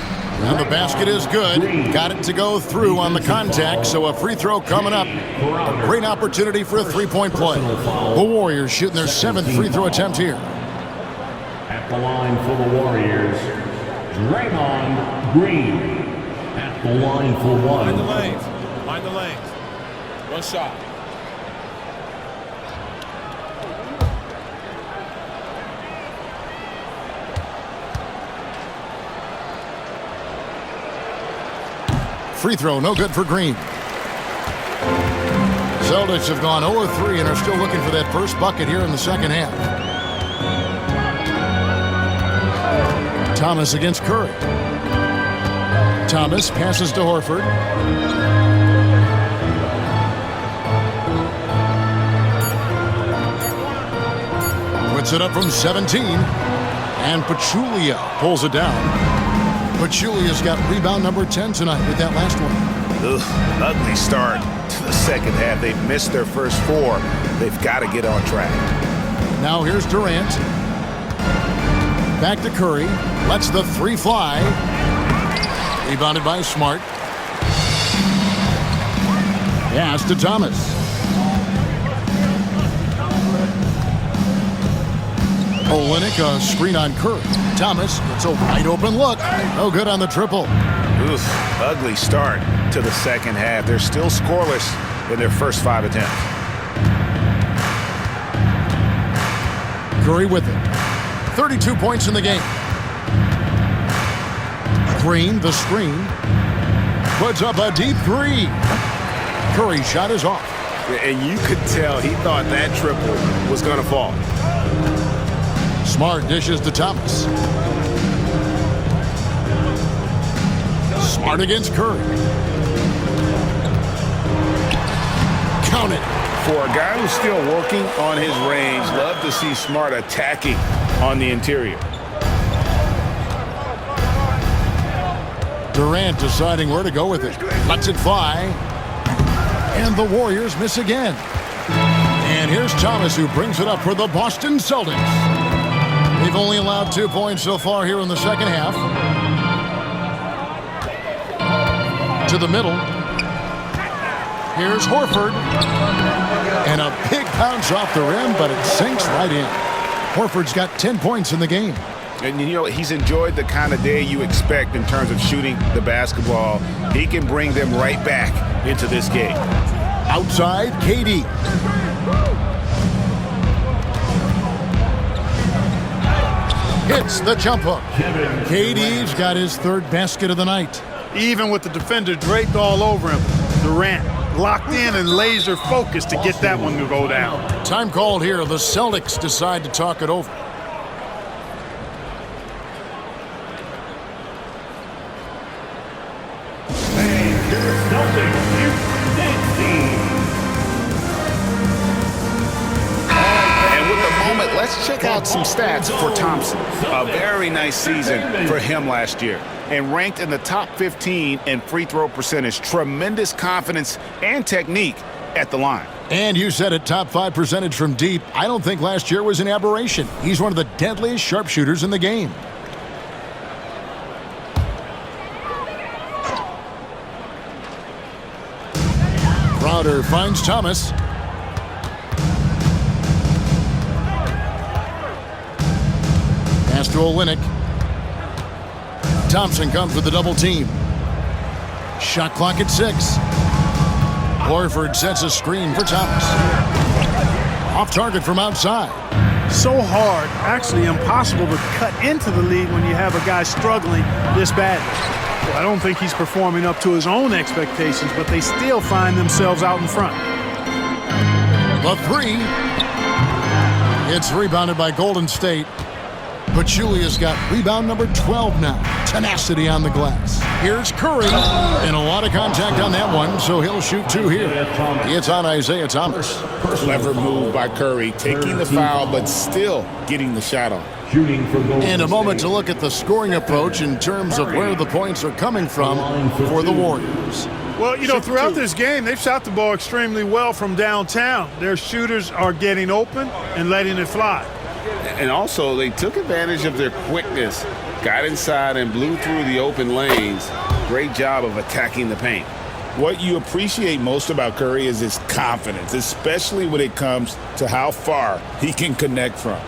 And the basket is good. Got it to go through on the contact, so a free throw coming up. A great opportunity for a three-point play. The Warriors shooting their 7th free throw attempt here. At the line for the Warriors, Draymond Green. At the line for one. Mind the lanes. Mind the lanes. One shot. Free throw, no good for Green. Celtics have gone 0-3 and are still looking for that first bucket here in the second half. Thomas against Curry. Thomas passes to Horford. Puts it up from 17. And Pachulia pulls it down. Pachulia's got rebound number 10 tonight with that last one. Ugly start to the second half. They've missed their first 4. They've got to get on track. Now here's Durant. Back to Curry. Lets the 3 fly. Rebounded by Smart. Pass to Thomas. Olynyk, a screen on Curry. Thomas, it's a wide open look. No good on the triple. Ugly start to the second half. They're still scoreless in their first 5 attempts. Curry with it. 32 points in the game. Green, the screen. puts up a deep three. Curry's shot is off. And you could tell he thought that triple was going to fall. Smart dishes to Thomas. Smart against Curry. Count it. For a guy who's still working on his range, love to see Smart attacking on the interior. Durant deciding where to go with it. Lets it fly. And the Warriors miss again. And here's Thomas, who brings it up for the Boston Celtics. They've only allowed 2 points so far here in the second half. To the middle. Here's Horford. And a big bounce off the rim, but it sinks right in. Horford's got 10 points in the game. And, you know, he's enjoyed the kind of day you expect in terms of shooting the basketball. He can bring them right back into this game. Outside, KD. Hits the jump hook. KD's got his third basket of the night. Even with the defender draped all over him, Durant locked in and laser focused to get that one to go down. Time called here. The Celtics decide to talk it over. And with the moment, let's check out some stats for Thompson. A very nice season for him last year. And ranked in the top 15 in free throw percentage. Tremendous confidence and technique at the line. And you said it, top 5 percentage from deep. I don't think last year was an aberration. He's one of the deadliest sharpshooters in the game. Crowder finds Thomas. Pass to Olynyk. Thompson comes with the double team. Shot clock at 6. Horford sets a screen for Thomas. Off target from outside. So hard, actually impossible to cut into the lead when you have a guy struggling this badly. I don't think he's performing up to his own expectations, but they still find themselves out in front. The three. It's rebounded by Golden State. But Julia's got rebound number 12 now. Tenacity on the glass. Here's Curry. And a lot of contact on that one, so he'll shoot 2 here. It's on Isaiah Thomas. Clever move by Curry, taking the foul, but still getting the shot on. And a moment to look at the scoring approach in terms of where the points are coming from for the Warriors. Well, you know, throughout this game, they've shot the ball extremely well from downtown. Their shooters are getting open and letting it fly. And also, they took advantage of their quickness, got inside and blew through the open lanes. Great job of attacking the paint. What you appreciate most about Curry is his confidence, especially when it comes to how far he can connect from.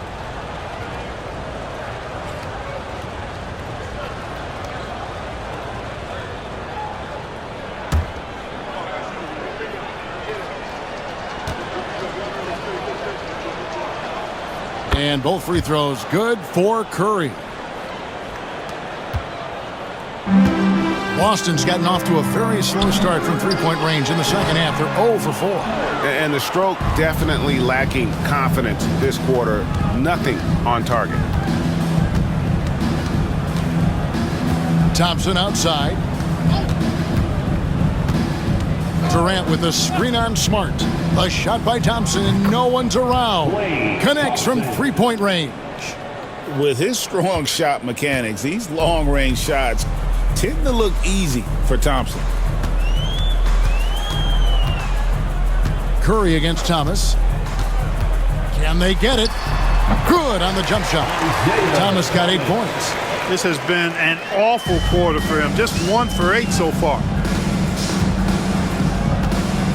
And both free throws good for Curry. Boston's gotten off to a very slow start from three-point range in the second half. They're 0 for 4. And the stroke definitely lacking confidence this quarter. Nothing on target. Thompson outside. Durant with a screen on Smart. A shot by Thompson and no one's around. Connects from three-point range. With his strong shot mechanics, these long-range shots tend to look easy for Thompson. Curry against Thomas. Can they get it? Good on the jump shot. Thomas got 8 points. This has been an awful quarter for him. Just 1 for 8 so far.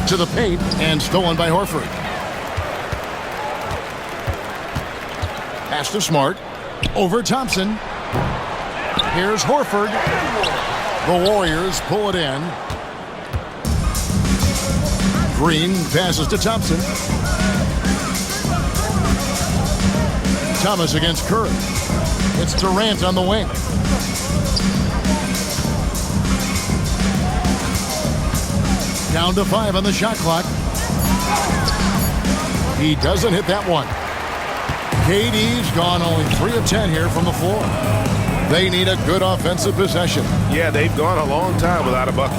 To the paint and stolen by Horford. Pass to Smart. Over Thompson. Here's Horford. The Warriors pull it in. Green passes to Thompson. Thomas against Curry. It's Durant on the wing. Down to 5 on the shot clock. He doesn't hit that one. KD's gone only 3 of 10 here from the floor. They need a good offensive possession. Yeah, they've gone a long time without a bucket.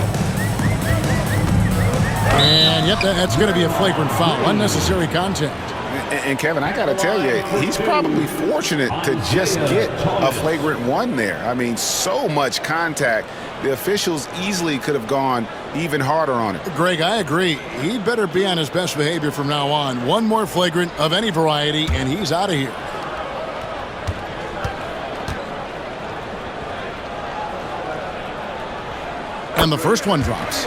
And yep, that's going to be a flagrant foul. Unnecessary contact. And Kevin, I got to tell you, he's probably fortunate to just get a flagrant one there. I mean, so much contact. The officials easily could have gone even harder on it. Greg, I agree. He'd better be on his best behavior from now on. One more flagrant of any variety, and he's out of here. And the first one drops.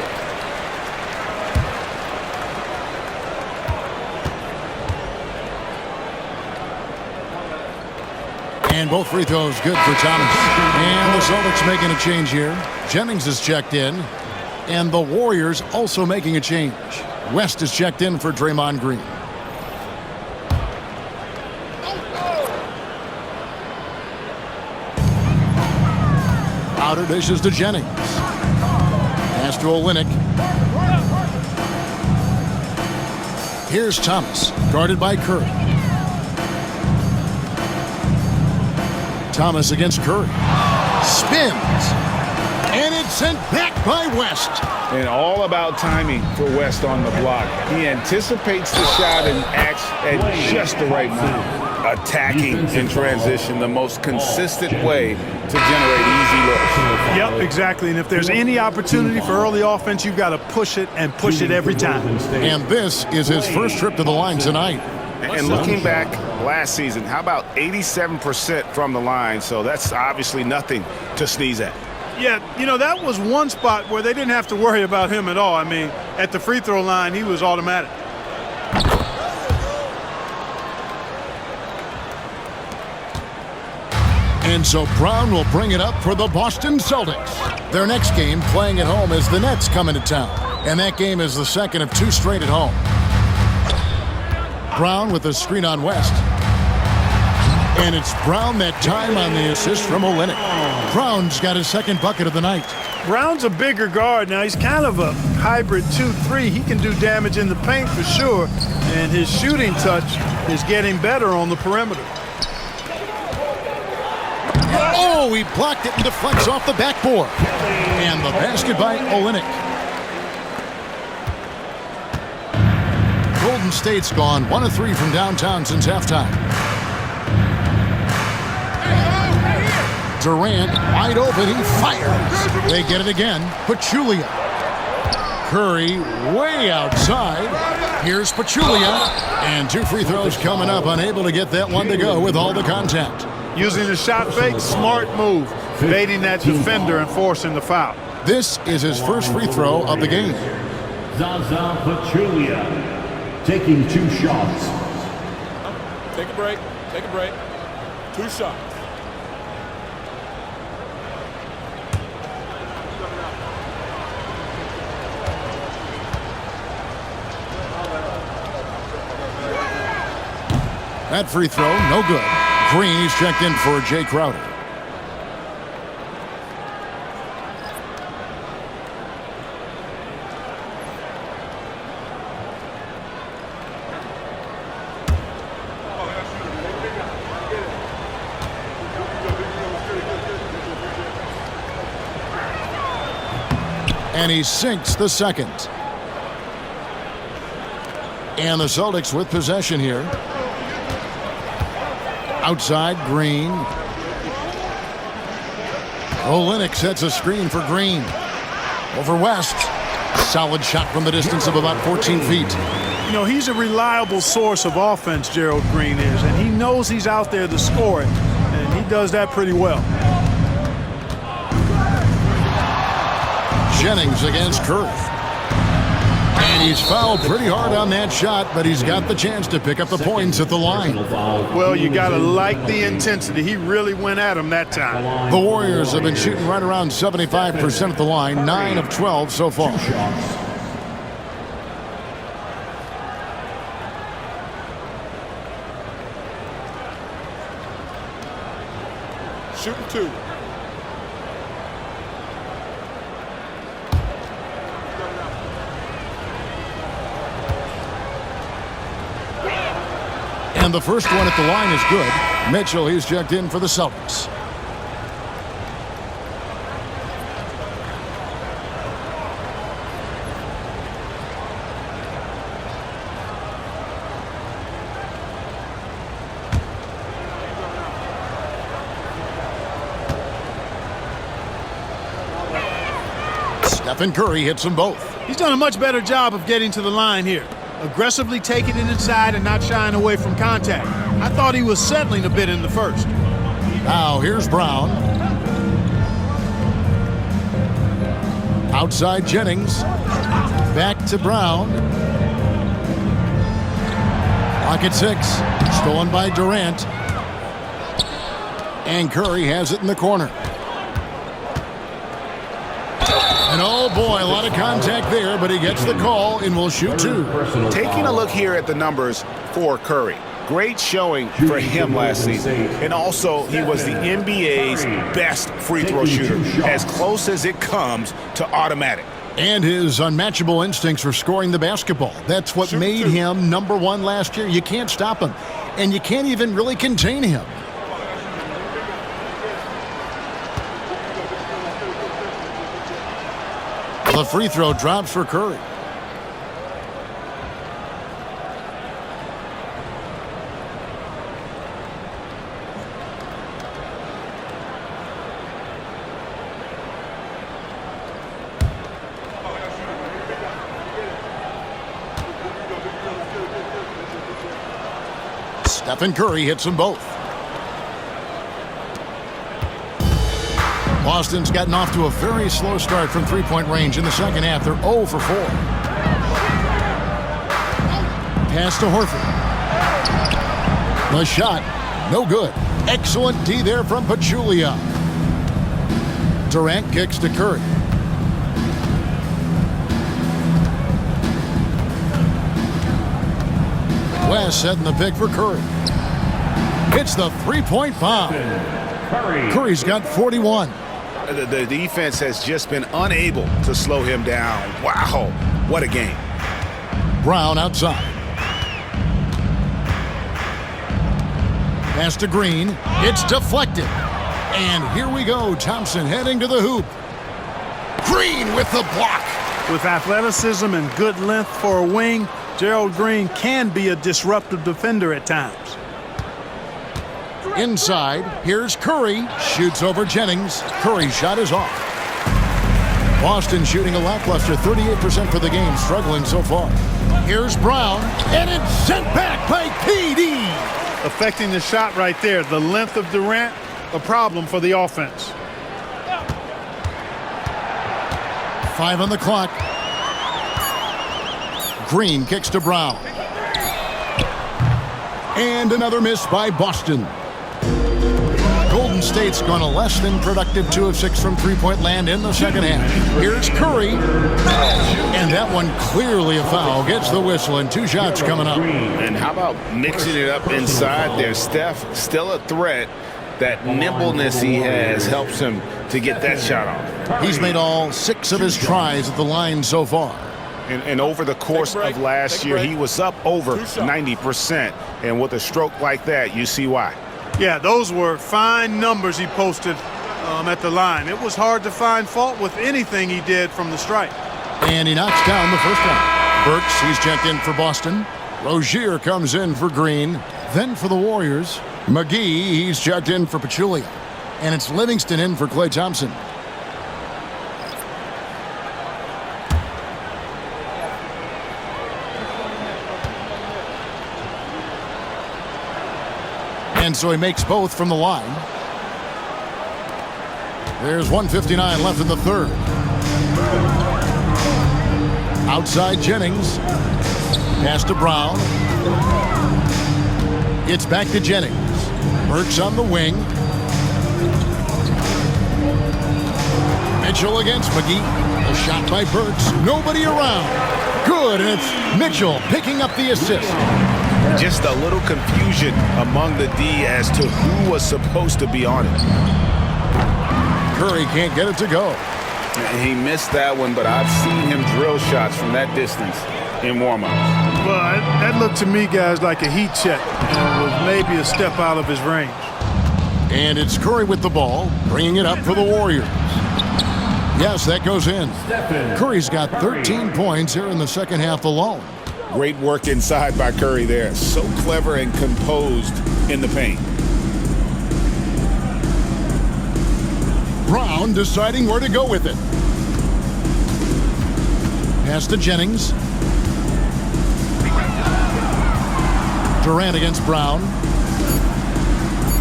And both free throws good for Thomas. And the Celtics making a change here. Jennings is checked in. And the Warriors also making a change. West is checked in for Draymond Green. Outer dishes to Jennings. Pass to Olynyk. Here's Thomas, guarded by Curry. Thomas against Curry. Spins. And it's sent back by West. And all about timing for West on the block. He anticipates the shot and acts at just the right moment. Attacking in transition, the most consistent way to generate easy looks. Yep, exactly. And if there's any opportunity for early offense, you've got to push it and push it every time. And this is his first trip to the line tonight. And looking back last season, how about 87% from the line? So that's obviously nothing to sneeze at. Yeah, you know, that was one spot where they didn't have to worry about him at all. I mean, at the free throw line, he was automatic. And so Brown will bring it up for the Boston Celtics. Their next game playing at home is the Nets coming to town. And that game is the second of 2 straight at home. Brown with a screen on West. And it's Brown that time on the assist from Olynyk. Brown's got his second bucket of the night. Brown's a bigger guard now. He's kind of a hybrid 2-3. He can do damage in the paint for sure. And his shooting touch is getting better on the perimeter. Oh, he blocked it and deflects off the backboard. And the basket by Olynyk. Golden State's gone 1 of 3 from downtown since halftime. Durant wide open, he fires. They get it again. Pachulia. Curry way outside. Here's Pachulia. And 2 free throws coming up, unable to get that one to go with all the contact. Using the shot fake, smart move. Baiting that defender and forcing the foul. This is his first free throw of the game. Zaza Pachulia taking 2 shots. Take a break. Take a break. 2 shots. That free throw, no good. Green is checked in for Jay Crowder. And he sinks the second. And the Celtics with possession here. Outside, Green. Olynyk sets a screen for Green. Over West. Solid shot from the distance of about 14 feet. You know, he's a reliable source of offense, Gerald Green is, and he knows he's out there to score it, and he does that pretty well. Jennings against Curry. And he's fouled pretty hard on that shot, but he's got the chance to pick up the points at the line. Well, you got to like the intensity. He really went at him that time. The Warriors have been shooting right around 75% at the line, 9 of 12 so far. Shooting 2. And the first one at the line is good. Mitchell, he's checked in for the Celtics. Stephen Curry hits them both. He's done a much better job of getting to the line here. Aggressively taking it inside and not shying away from contact. I thought he was settling a bit in the first. Now here's Brown. Outside Jennings. Back to Brown. Clock at 6. Stolen by Durant. And Curry has it in the corner. And oh boy, a lot of contact there, but he gets the call and will shoot 2. Taking a look here at the numbers for Curry. Great showing for him last season. And also, he was the NBA's best free throw shooter, as close as it comes to automatic. And his unmatchable instincts for scoring the basketball. That's what made him #1 last year. You can't stop him, and you can't even really contain him. The free throw drops for Curry. Stephen Curry hits them both. Boston's gotten off to a very slow start from three-point range in the second half. They're 0 for 4. Pass to Horford. The shot, no good. Excellent D there from Pachulia. Durant kicks to Curry. West setting the pick for Curry. It's the three-point bomb. Curry's got 41. The defense has just been unable to slow him down. Wow, what a game. Brown outside. Pass to Green. It's deflected. And here we go. Thompson heading to the hoop. Green with the block. With athleticism and good length for a wing, Gerald Green can be a disruptive defender at times. Inside, here's Curry. Shoots over Jennings. Curry's shot is off. Boston shooting a lackluster 38% for the game, struggling so far. Here's Brown, and it's sent back by KD. Affecting the shot right there. The length of Durant, a problem for the offense. 5 on the clock. Green kicks to Brown. And another miss by Boston. Golden State's gone a less than productive 2 of 6 from three-point land in the second half. Here's Curry. And that one clearly a foul. Gets the whistle and 2 shots coming up. And how about mixing it up inside there? Steph, still a threat. That nimbleness he has helps him to get that shot off. He's made all 6 of his tries at the line so far. And over the course of last year, he was up over 90%. And with a stroke like that, you see why. Yeah, those were fine numbers he posted at the line. It was hard to find fault with anything he did from the stripe. And he knocks down the first one. Burks, he's checked in for Boston. Rozier comes in for Green. Then for the Warriors, McGee, he's checked in for Pachulia. And it's Livingston in for Klay Thompson. And so he makes both from the line. There's 1:59 left in the third. Outside Jennings. Pass to Brown. It's back to Jennings. Burks on the wing. Mitchell against McGee. A shot by Burks. Nobody around. Good, and it's Mitchell picking up the assist. Just a little confusion among the D as to who was supposed to be on it. Curry can't get it to go. He missed that one, but I've seen him drill shots from that distance. in warm-ups. Well, that looked to me, guys, like a heat check. And was maybe a step out of his range. And it's Curry with the ball, bringing it up for the Warriors. Yes, that goes in. Curry's got 13 points here in the second half alone. Great work inside by Curry there. So clever and composed in the paint. Brown deciding where to go with it. Pass to Jennings. Durant against Brown.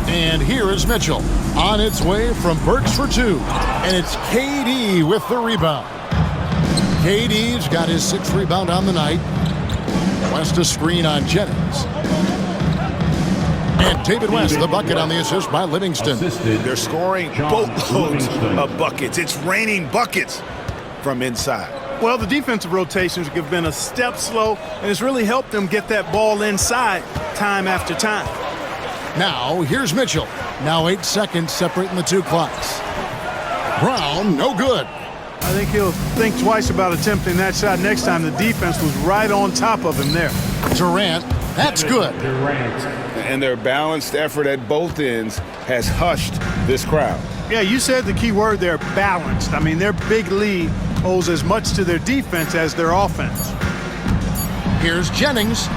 And here is Mitchell on its way from Burks for two. And it's KD with the rebound. KD's got his 6th rebound on the night. West a screen on Jennings. And David West, the bucket on the assist by Livingston. They're scoring boatloads of buckets. It's raining buckets from inside. Well, the defensive rotations have been a step slow, and it's really helped them get that ball inside time after time. Now, here's Mitchell. Now 8 seconds separating the two clocks. Brown, no good. I think he'll think twice about attempting that shot next time. The defense was right on top of him there. Durant, that's good. And their balanced effort at both ends has hushed this crowd. Yeah, you said the key word there, balanced. I mean, their big lead owes as much to their defense as their offense. Here's Jennings.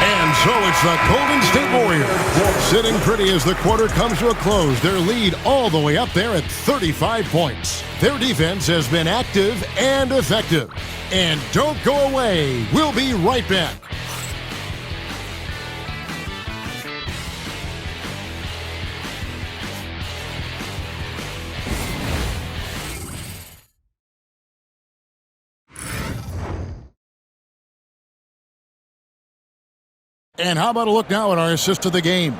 And so it's the Golden State Warriors sitting pretty as the quarter comes to a close. Their lead all the way up there at 35 points. Their defense has been active and effective. And don't go away. We'll be right back. And how about a look now at our assist of the game?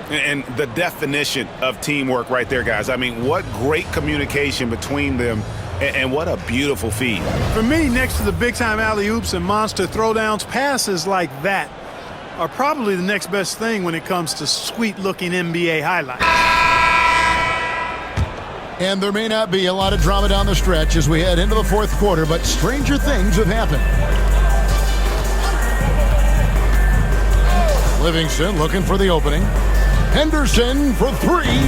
And the definition of teamwork right there, guys. I mean, what great communication between them, and what a beautiful feed. For me, next to the big-time alley-oops and monster throwdowns, passes like that are probably the next best thing when it comes to sweet-looking NBA highlights. And there may not be a lot of drama down the stretch as we head into the fourth quarter, but stranger things have happened. Livingston looking for the opening. Henderson for three.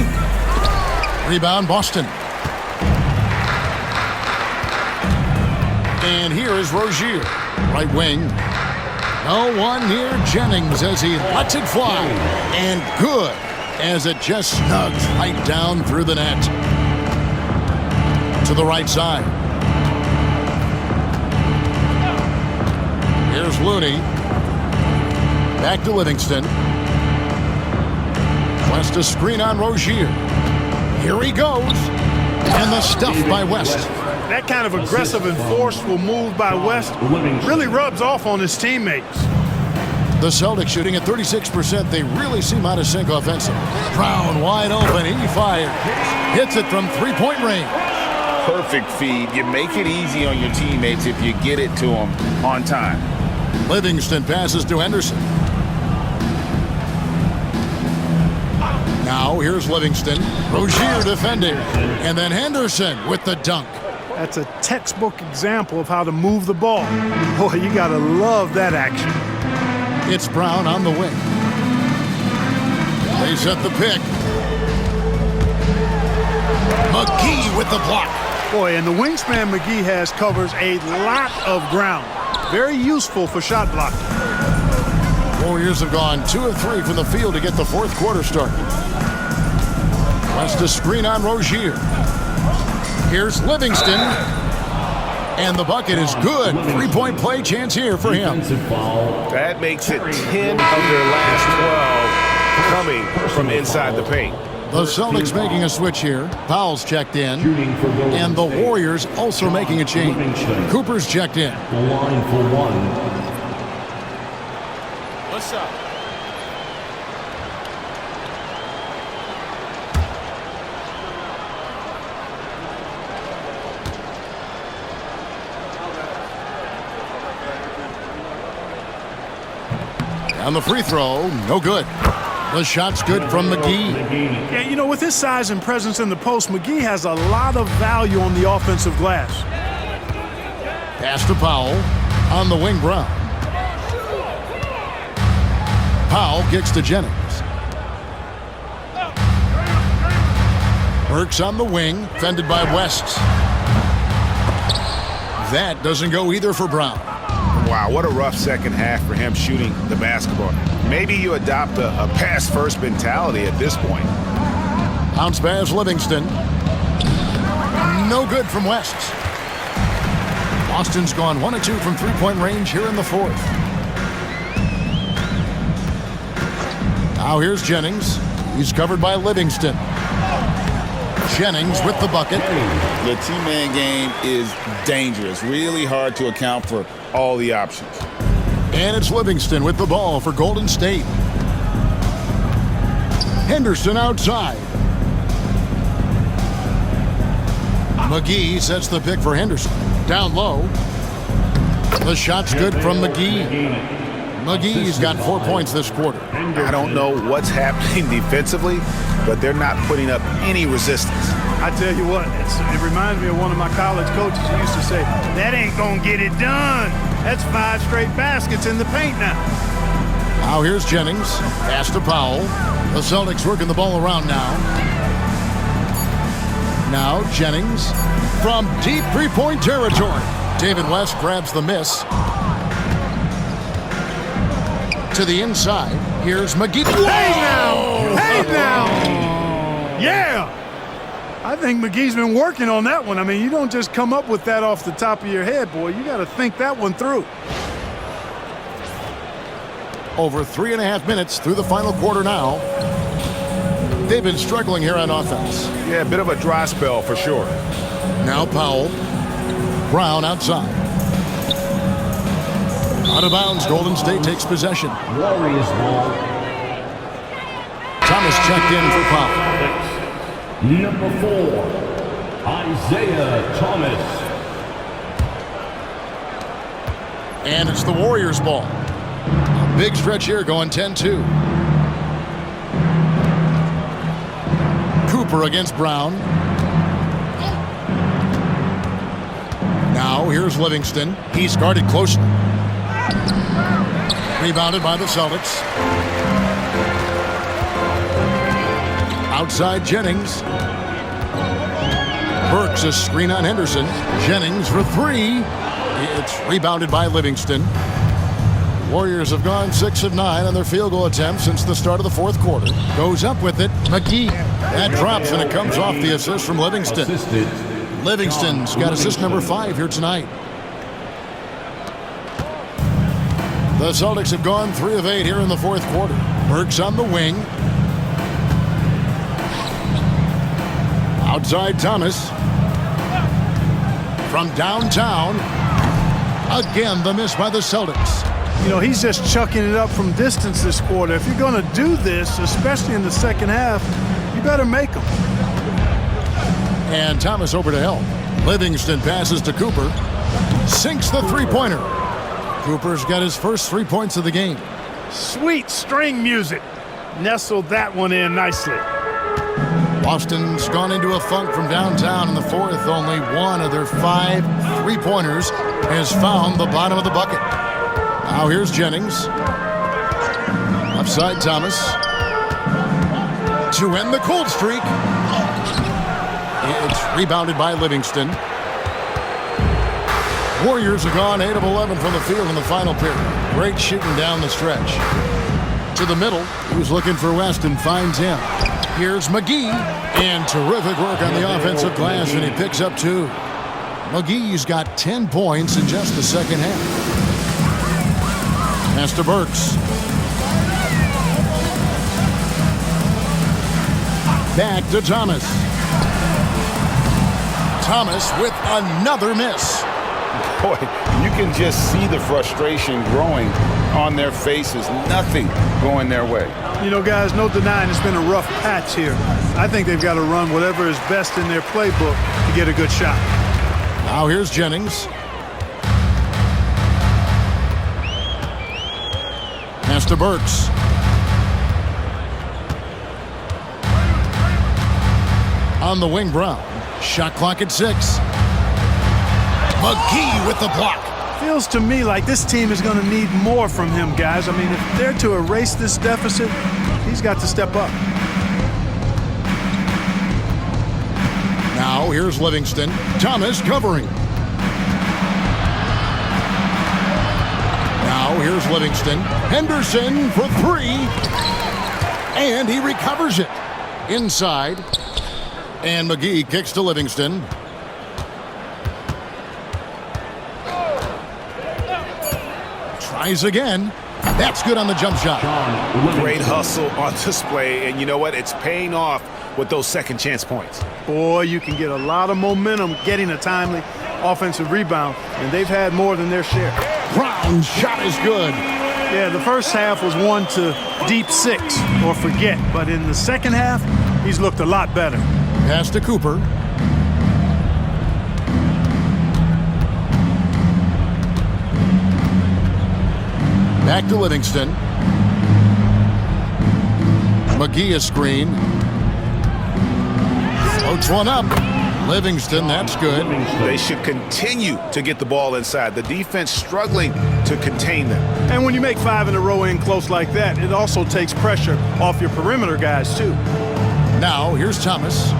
Rebound, Boston. And here is Rozier, right wing. No one near Jennings as he lets it fly. And good as it just snugs right down through the net. To the right side. Here's Looney. Back to Livingston. West a screen on Rozier. Here he goes. And the stuff by West. That kind of aggressive and forceful move by West really rubs off on his teammates. The Celtics shooting at 36%. They really seem out of sync offensive. Brown wide open. He fires. Hits it from three-point range. Perfect feed. You make it easy on your teammates if you get it to them on time. Livingston passes to Henderson. Now here's Livingston. Rozier defending. And then Henderson with the dunk. That's a textbook example of how to move the ball. Boy, you got to love that action. It's Brown on the wing. They set the pick. McGee with the block. Boy, and the wingspan McGee has covers a lot of ground. Very useful for shot blocking. Warriors have gone 2 of 3 from the field to get the fourth quarter started. West a screen on Rozier. Here's Livingston. And the bucket is good. 3-point play chance here for him. That makes it 10 of their last 12 coming from inside the paint. The Celtics making a switch here. Powell's checked in. And the Warriors also making a change. Cooper's checked in. The line for one. What's up? On the free throw, no good. The shot's good from McGee. Yeah, you know, with his size and presence in the post, McGee has a lot of value on the offensive glass. Pass to Powell. On the wing, Brown. Powell kicks to Jennings. Burks on the wing, fended by West. That doesn't go either for Brown. Wow, what a rough second half for him shooting the basketball. Maybe you adopt a pass-first mentality at this point. Bounce pass, Livingston. No good from West. Boston's gone 1 of 2 from three-point range here in the fourth. Now here's Jennings. He's covered by Livingston. Jennings with the bucket. The two-man game is dangerous. Really hard to account for all the options. And it's Livingston with the ball for Golden State. Henderson outside. McGee sets the pick for Henderson. Down low. The shot's good from McGee. McGee's got 4 points this quarter. I don't know what's happening defensively, but they're not putting up any resistance. I tell you what, it reminds me of one of my college coaches who used to say, that ain't gonna get it done. That's 5 straight baskets in the paint now. Now here's Jennings. Pass to Powell. The Celtics working the ball around now. Now Jennings from deep three-point territory. David West grabs the miss. To the inside. Here's McGee. Hey now! Hey now! Yeah! I think McGee's been working on that one. I mean, you don't just come up with that off the top of your head, boy. You got to think that one through. Over 3.5 minutes through the final quarter now. They've been struggling here on offense. Yeah, a bit of a dry spell for sure. Now Powell. Brown outside. Out of bounds, Golden State takes possession. Warriors ball. Thomas checked in for Powell. Number 4, Isaiah Thomas. And it's the Warriors ball. A big stretch here going 10-2. Cooper against Brown. Now here's Livingston. He's guarded closely. Rebounded by the Celtics. Outside Jennings. Burks a screen on Henderson. Jennings for 3. It's rebounded by Livingston. Warriors have gone 6 of 9 on their field goal attempts since the start of the fourth quarter. Goes up with it. McGee. That drops and it comes off the assist from Livingston. Livingston's got assist number 5 here tonight. The Celtics have gone 3 of 8 here in the fourth quarter. Burks on the wing. Outside Thomas. From downtown. Again, the miss by the Celtics. You know, he's just chucking it up from distance this quarter. If you're going to do this, especially in the second half, you better make them. And Thomas over to help. Livingston passes to Cooper. Sinks the three-pointer. Cooper's got his first 3 points of the game. Sweet string music. Nestled that one in nicely. Boston's gone into a funk from downtown in the fourth. Only one of their 5 three-pointers has found the bottom of the bucket. Now here's Jennings. Upside Thomas. To end the cold streak. It's rebounded by Livingston. Warriors have gone 8 of 11 from the field in the final period. Great shooting down the stretch. To the middle. He was looking for West and finds him. Here's McGee. And terrific work on the offensive glass, and he picks up 2. McGee's got 10 points in just the second half. Pass to Burks. Back to Thomas. Thomas with another miss. Boy, you can just see the frustration growing on their faces. Nothing going their way. You know, guys, no denying it's been a rough patch here. I think they've got to run whatever is best in their playbook to get a good shot. Now here's Jennings. Pass to Burks. On the wing, Brown. Shot clock at 6. McGee with the block. Feels to me like this team is going to need more from him, guys. I mean, if they're to erase this deficit, he's got to step up. Now here's Livingston. Thomas covering. Now here's Livingston. Henderson for three. And he recovers it. Inside. And McGee kicks to Livingston. Tries again. That's good on the jump shot. Great hustle on display, and you know what? It's paying off with those second chance points. Boy, you can get a lot of momentum getting a timely offensive rebound, and they've had more than their share. Brown's shot is good. Yeah, the first half was 1 to deep 6 or forget, but in the second half, he's looked a lot better. Pass to Cooper. Back to Livingston. McGee a screen. Floats one up. Livingston, that's good. They should continue to get the ball inside. The defense struggling to contain them. And when you make 5 in a row in close like that, it also takes pressure off your perimeter guys, too. Now, here's Thomas.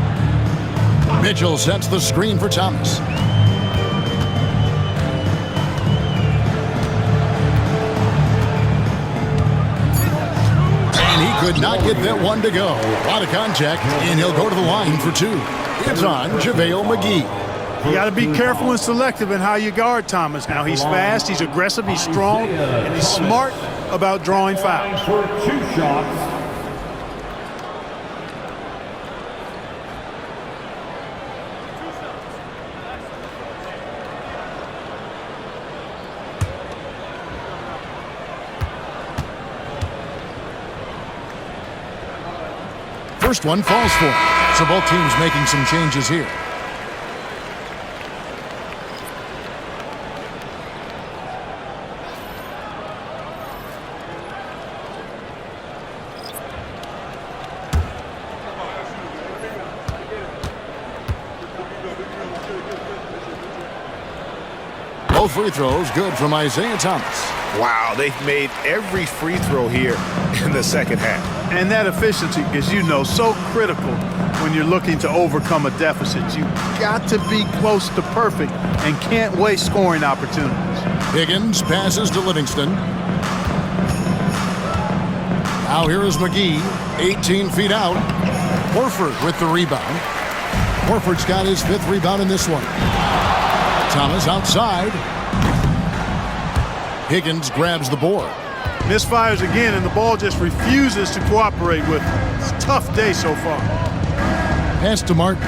Mitchell sets the screen for Thomas. Could not get that one to go. A lot of contact, and he'll go to the line for 2. It's on JaVale McGee. You got to be careful and selective in how you guard Thomas. Now, he's fast, he's aggressive, he's strong, and he's smart about drawing fouls. For 2 shots. First one falls for him. So both teams making some changes here. Both free throws good from Isaiah Thomas. Wow, they've made every free throw here in the second half. And that efficiency, as you know, so critical when you're looking to overcome a deficit. You've got to be close to perfect and can't waste scoring opportunities. Higgins passes to Livingston. Now here is McGee, 18 feet out. Horford with the rebound. Horford's got his 5th rebound in this one. Thomas outside. Higgins grabs the board. Misfires again, and the ball just refuses to cooperate with him. It's a tough day so far. Pass to Martin.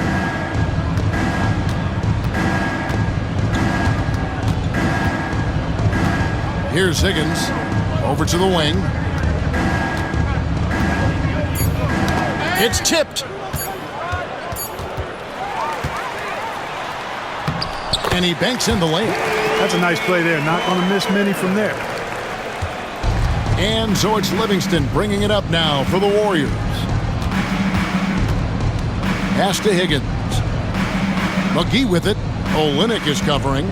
Here's Higgins. Over to the wing. It's tipped. And he banks in the lane. That's a nice play there. Not going to miss many from there. And so it's Livingston bringing it up now for the Warriors. Pass to Higgins. McGee with it. Olynyk is covering.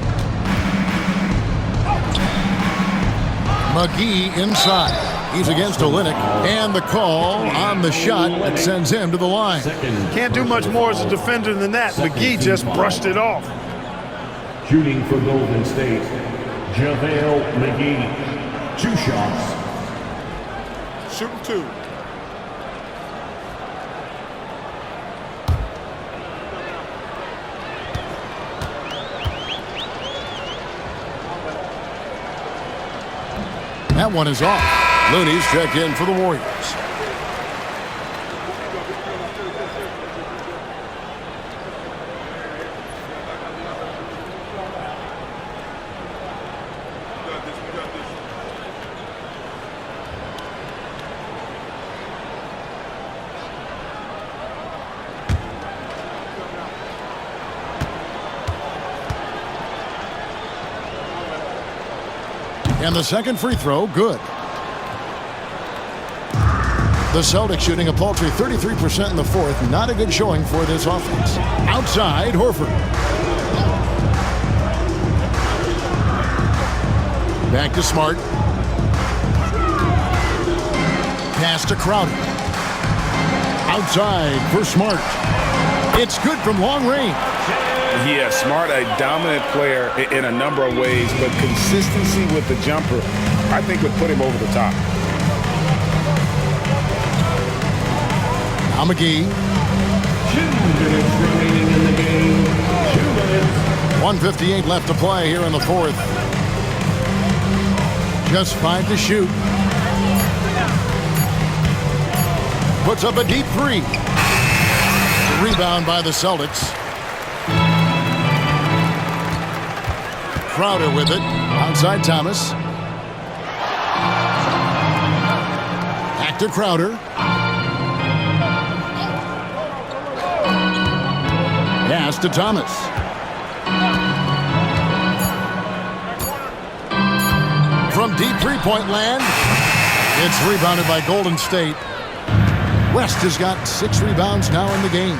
McGee inside. He's against Olynyk. And the call on the shot that sends him to the line. Can't do much more as a defender than that. McGee just brushed it off. Shooting for Golden State, JaVale McGee. 2 shots. Shooting 2. That one is off. Looney's checked in for the Warriors. And the second free throw, good. The Celtics shooting a paltry 33% in the 4th. Not a good showing for this offense. Outside, Horford. Back to Smart. Pass to Crowder. Outside for Smart. It's good from long range. Yeah, Smart, a dominant player in a number of ways, but consistency with the jumper, I think, would put him over the top. Now McGee. 2 minutes remaining in the game. 2 minutes. 1:58 left to play here in the fourth. Just 5 to shoot. Puts up a deep three. Rebound by the Celtics. Crowder with it. Outside Thomas. Back to Crowder. Pass to Thomas. From deep three-point land, it's rebounded by Golden State. West has got 6 rebounds now in the game.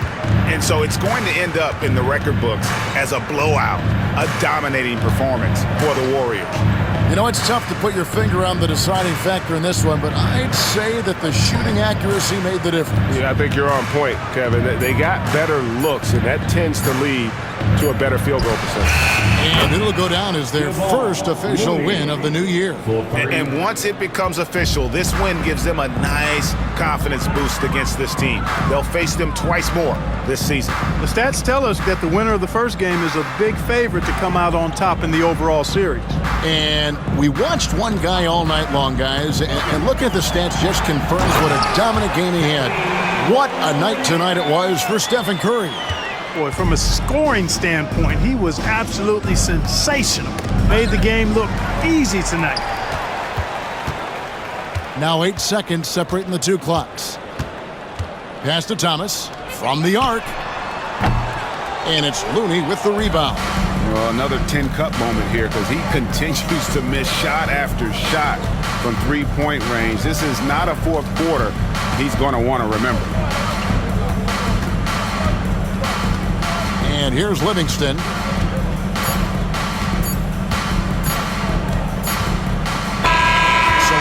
And so it's going to end up in the record books as a blowout, a dominating performance for the Warriors. You know, it's tough to put your finger on the deciding factor in this one, but I'd say that the shooting accuracy made the difference. Yeah, I think you're on point, Kevin. They got better looks, and that tends to lead to a better field goal percentage. And it'll go down as their first official win of the new year. And once it becomes official, this win gives them a nice confidence boost against this team. They'll face them twice more this season. The stats tell us that the winner of the first game is a big favorite to come out on top in the overall series. And we watched one guy all night long, guys, and looking at the stats just confirms what a dominant game he had. What a night tonight it was for Stephen Curry. Boy, from a scoring standpoint, he was absolutely sensational. Made the game look easy tonight. Now 8 seconds separating the two clocks. Pass to Thomas from the arc. And it's Looney with the rebound. Well, another 10-cup moment here because he continues to miss shot after shot from three-point range. This is not a fourth quarter he's going to want to remember. And here's Livingston. So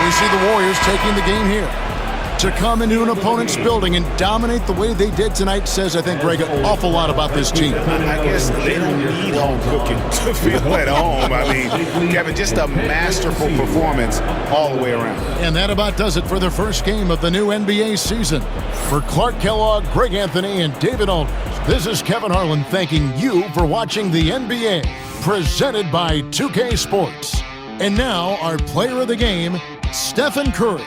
we see the Warriors taking the game here. To come into an opponent's building and dominate the way they did tonight says, I think, Greg, an awful lot about this team. I guess they don't need home cooking to feel at home. I mean, Kevin, just a masterful performance all the way around. And that about does it for the first game of the new NBA season. For Clark Kellogg, Greg Anthony, and David Aldridge, this is Kevin Harlan thanking you for watching the NBA, presented by 2K Sports. And now, our player of the game, Stephen Curry.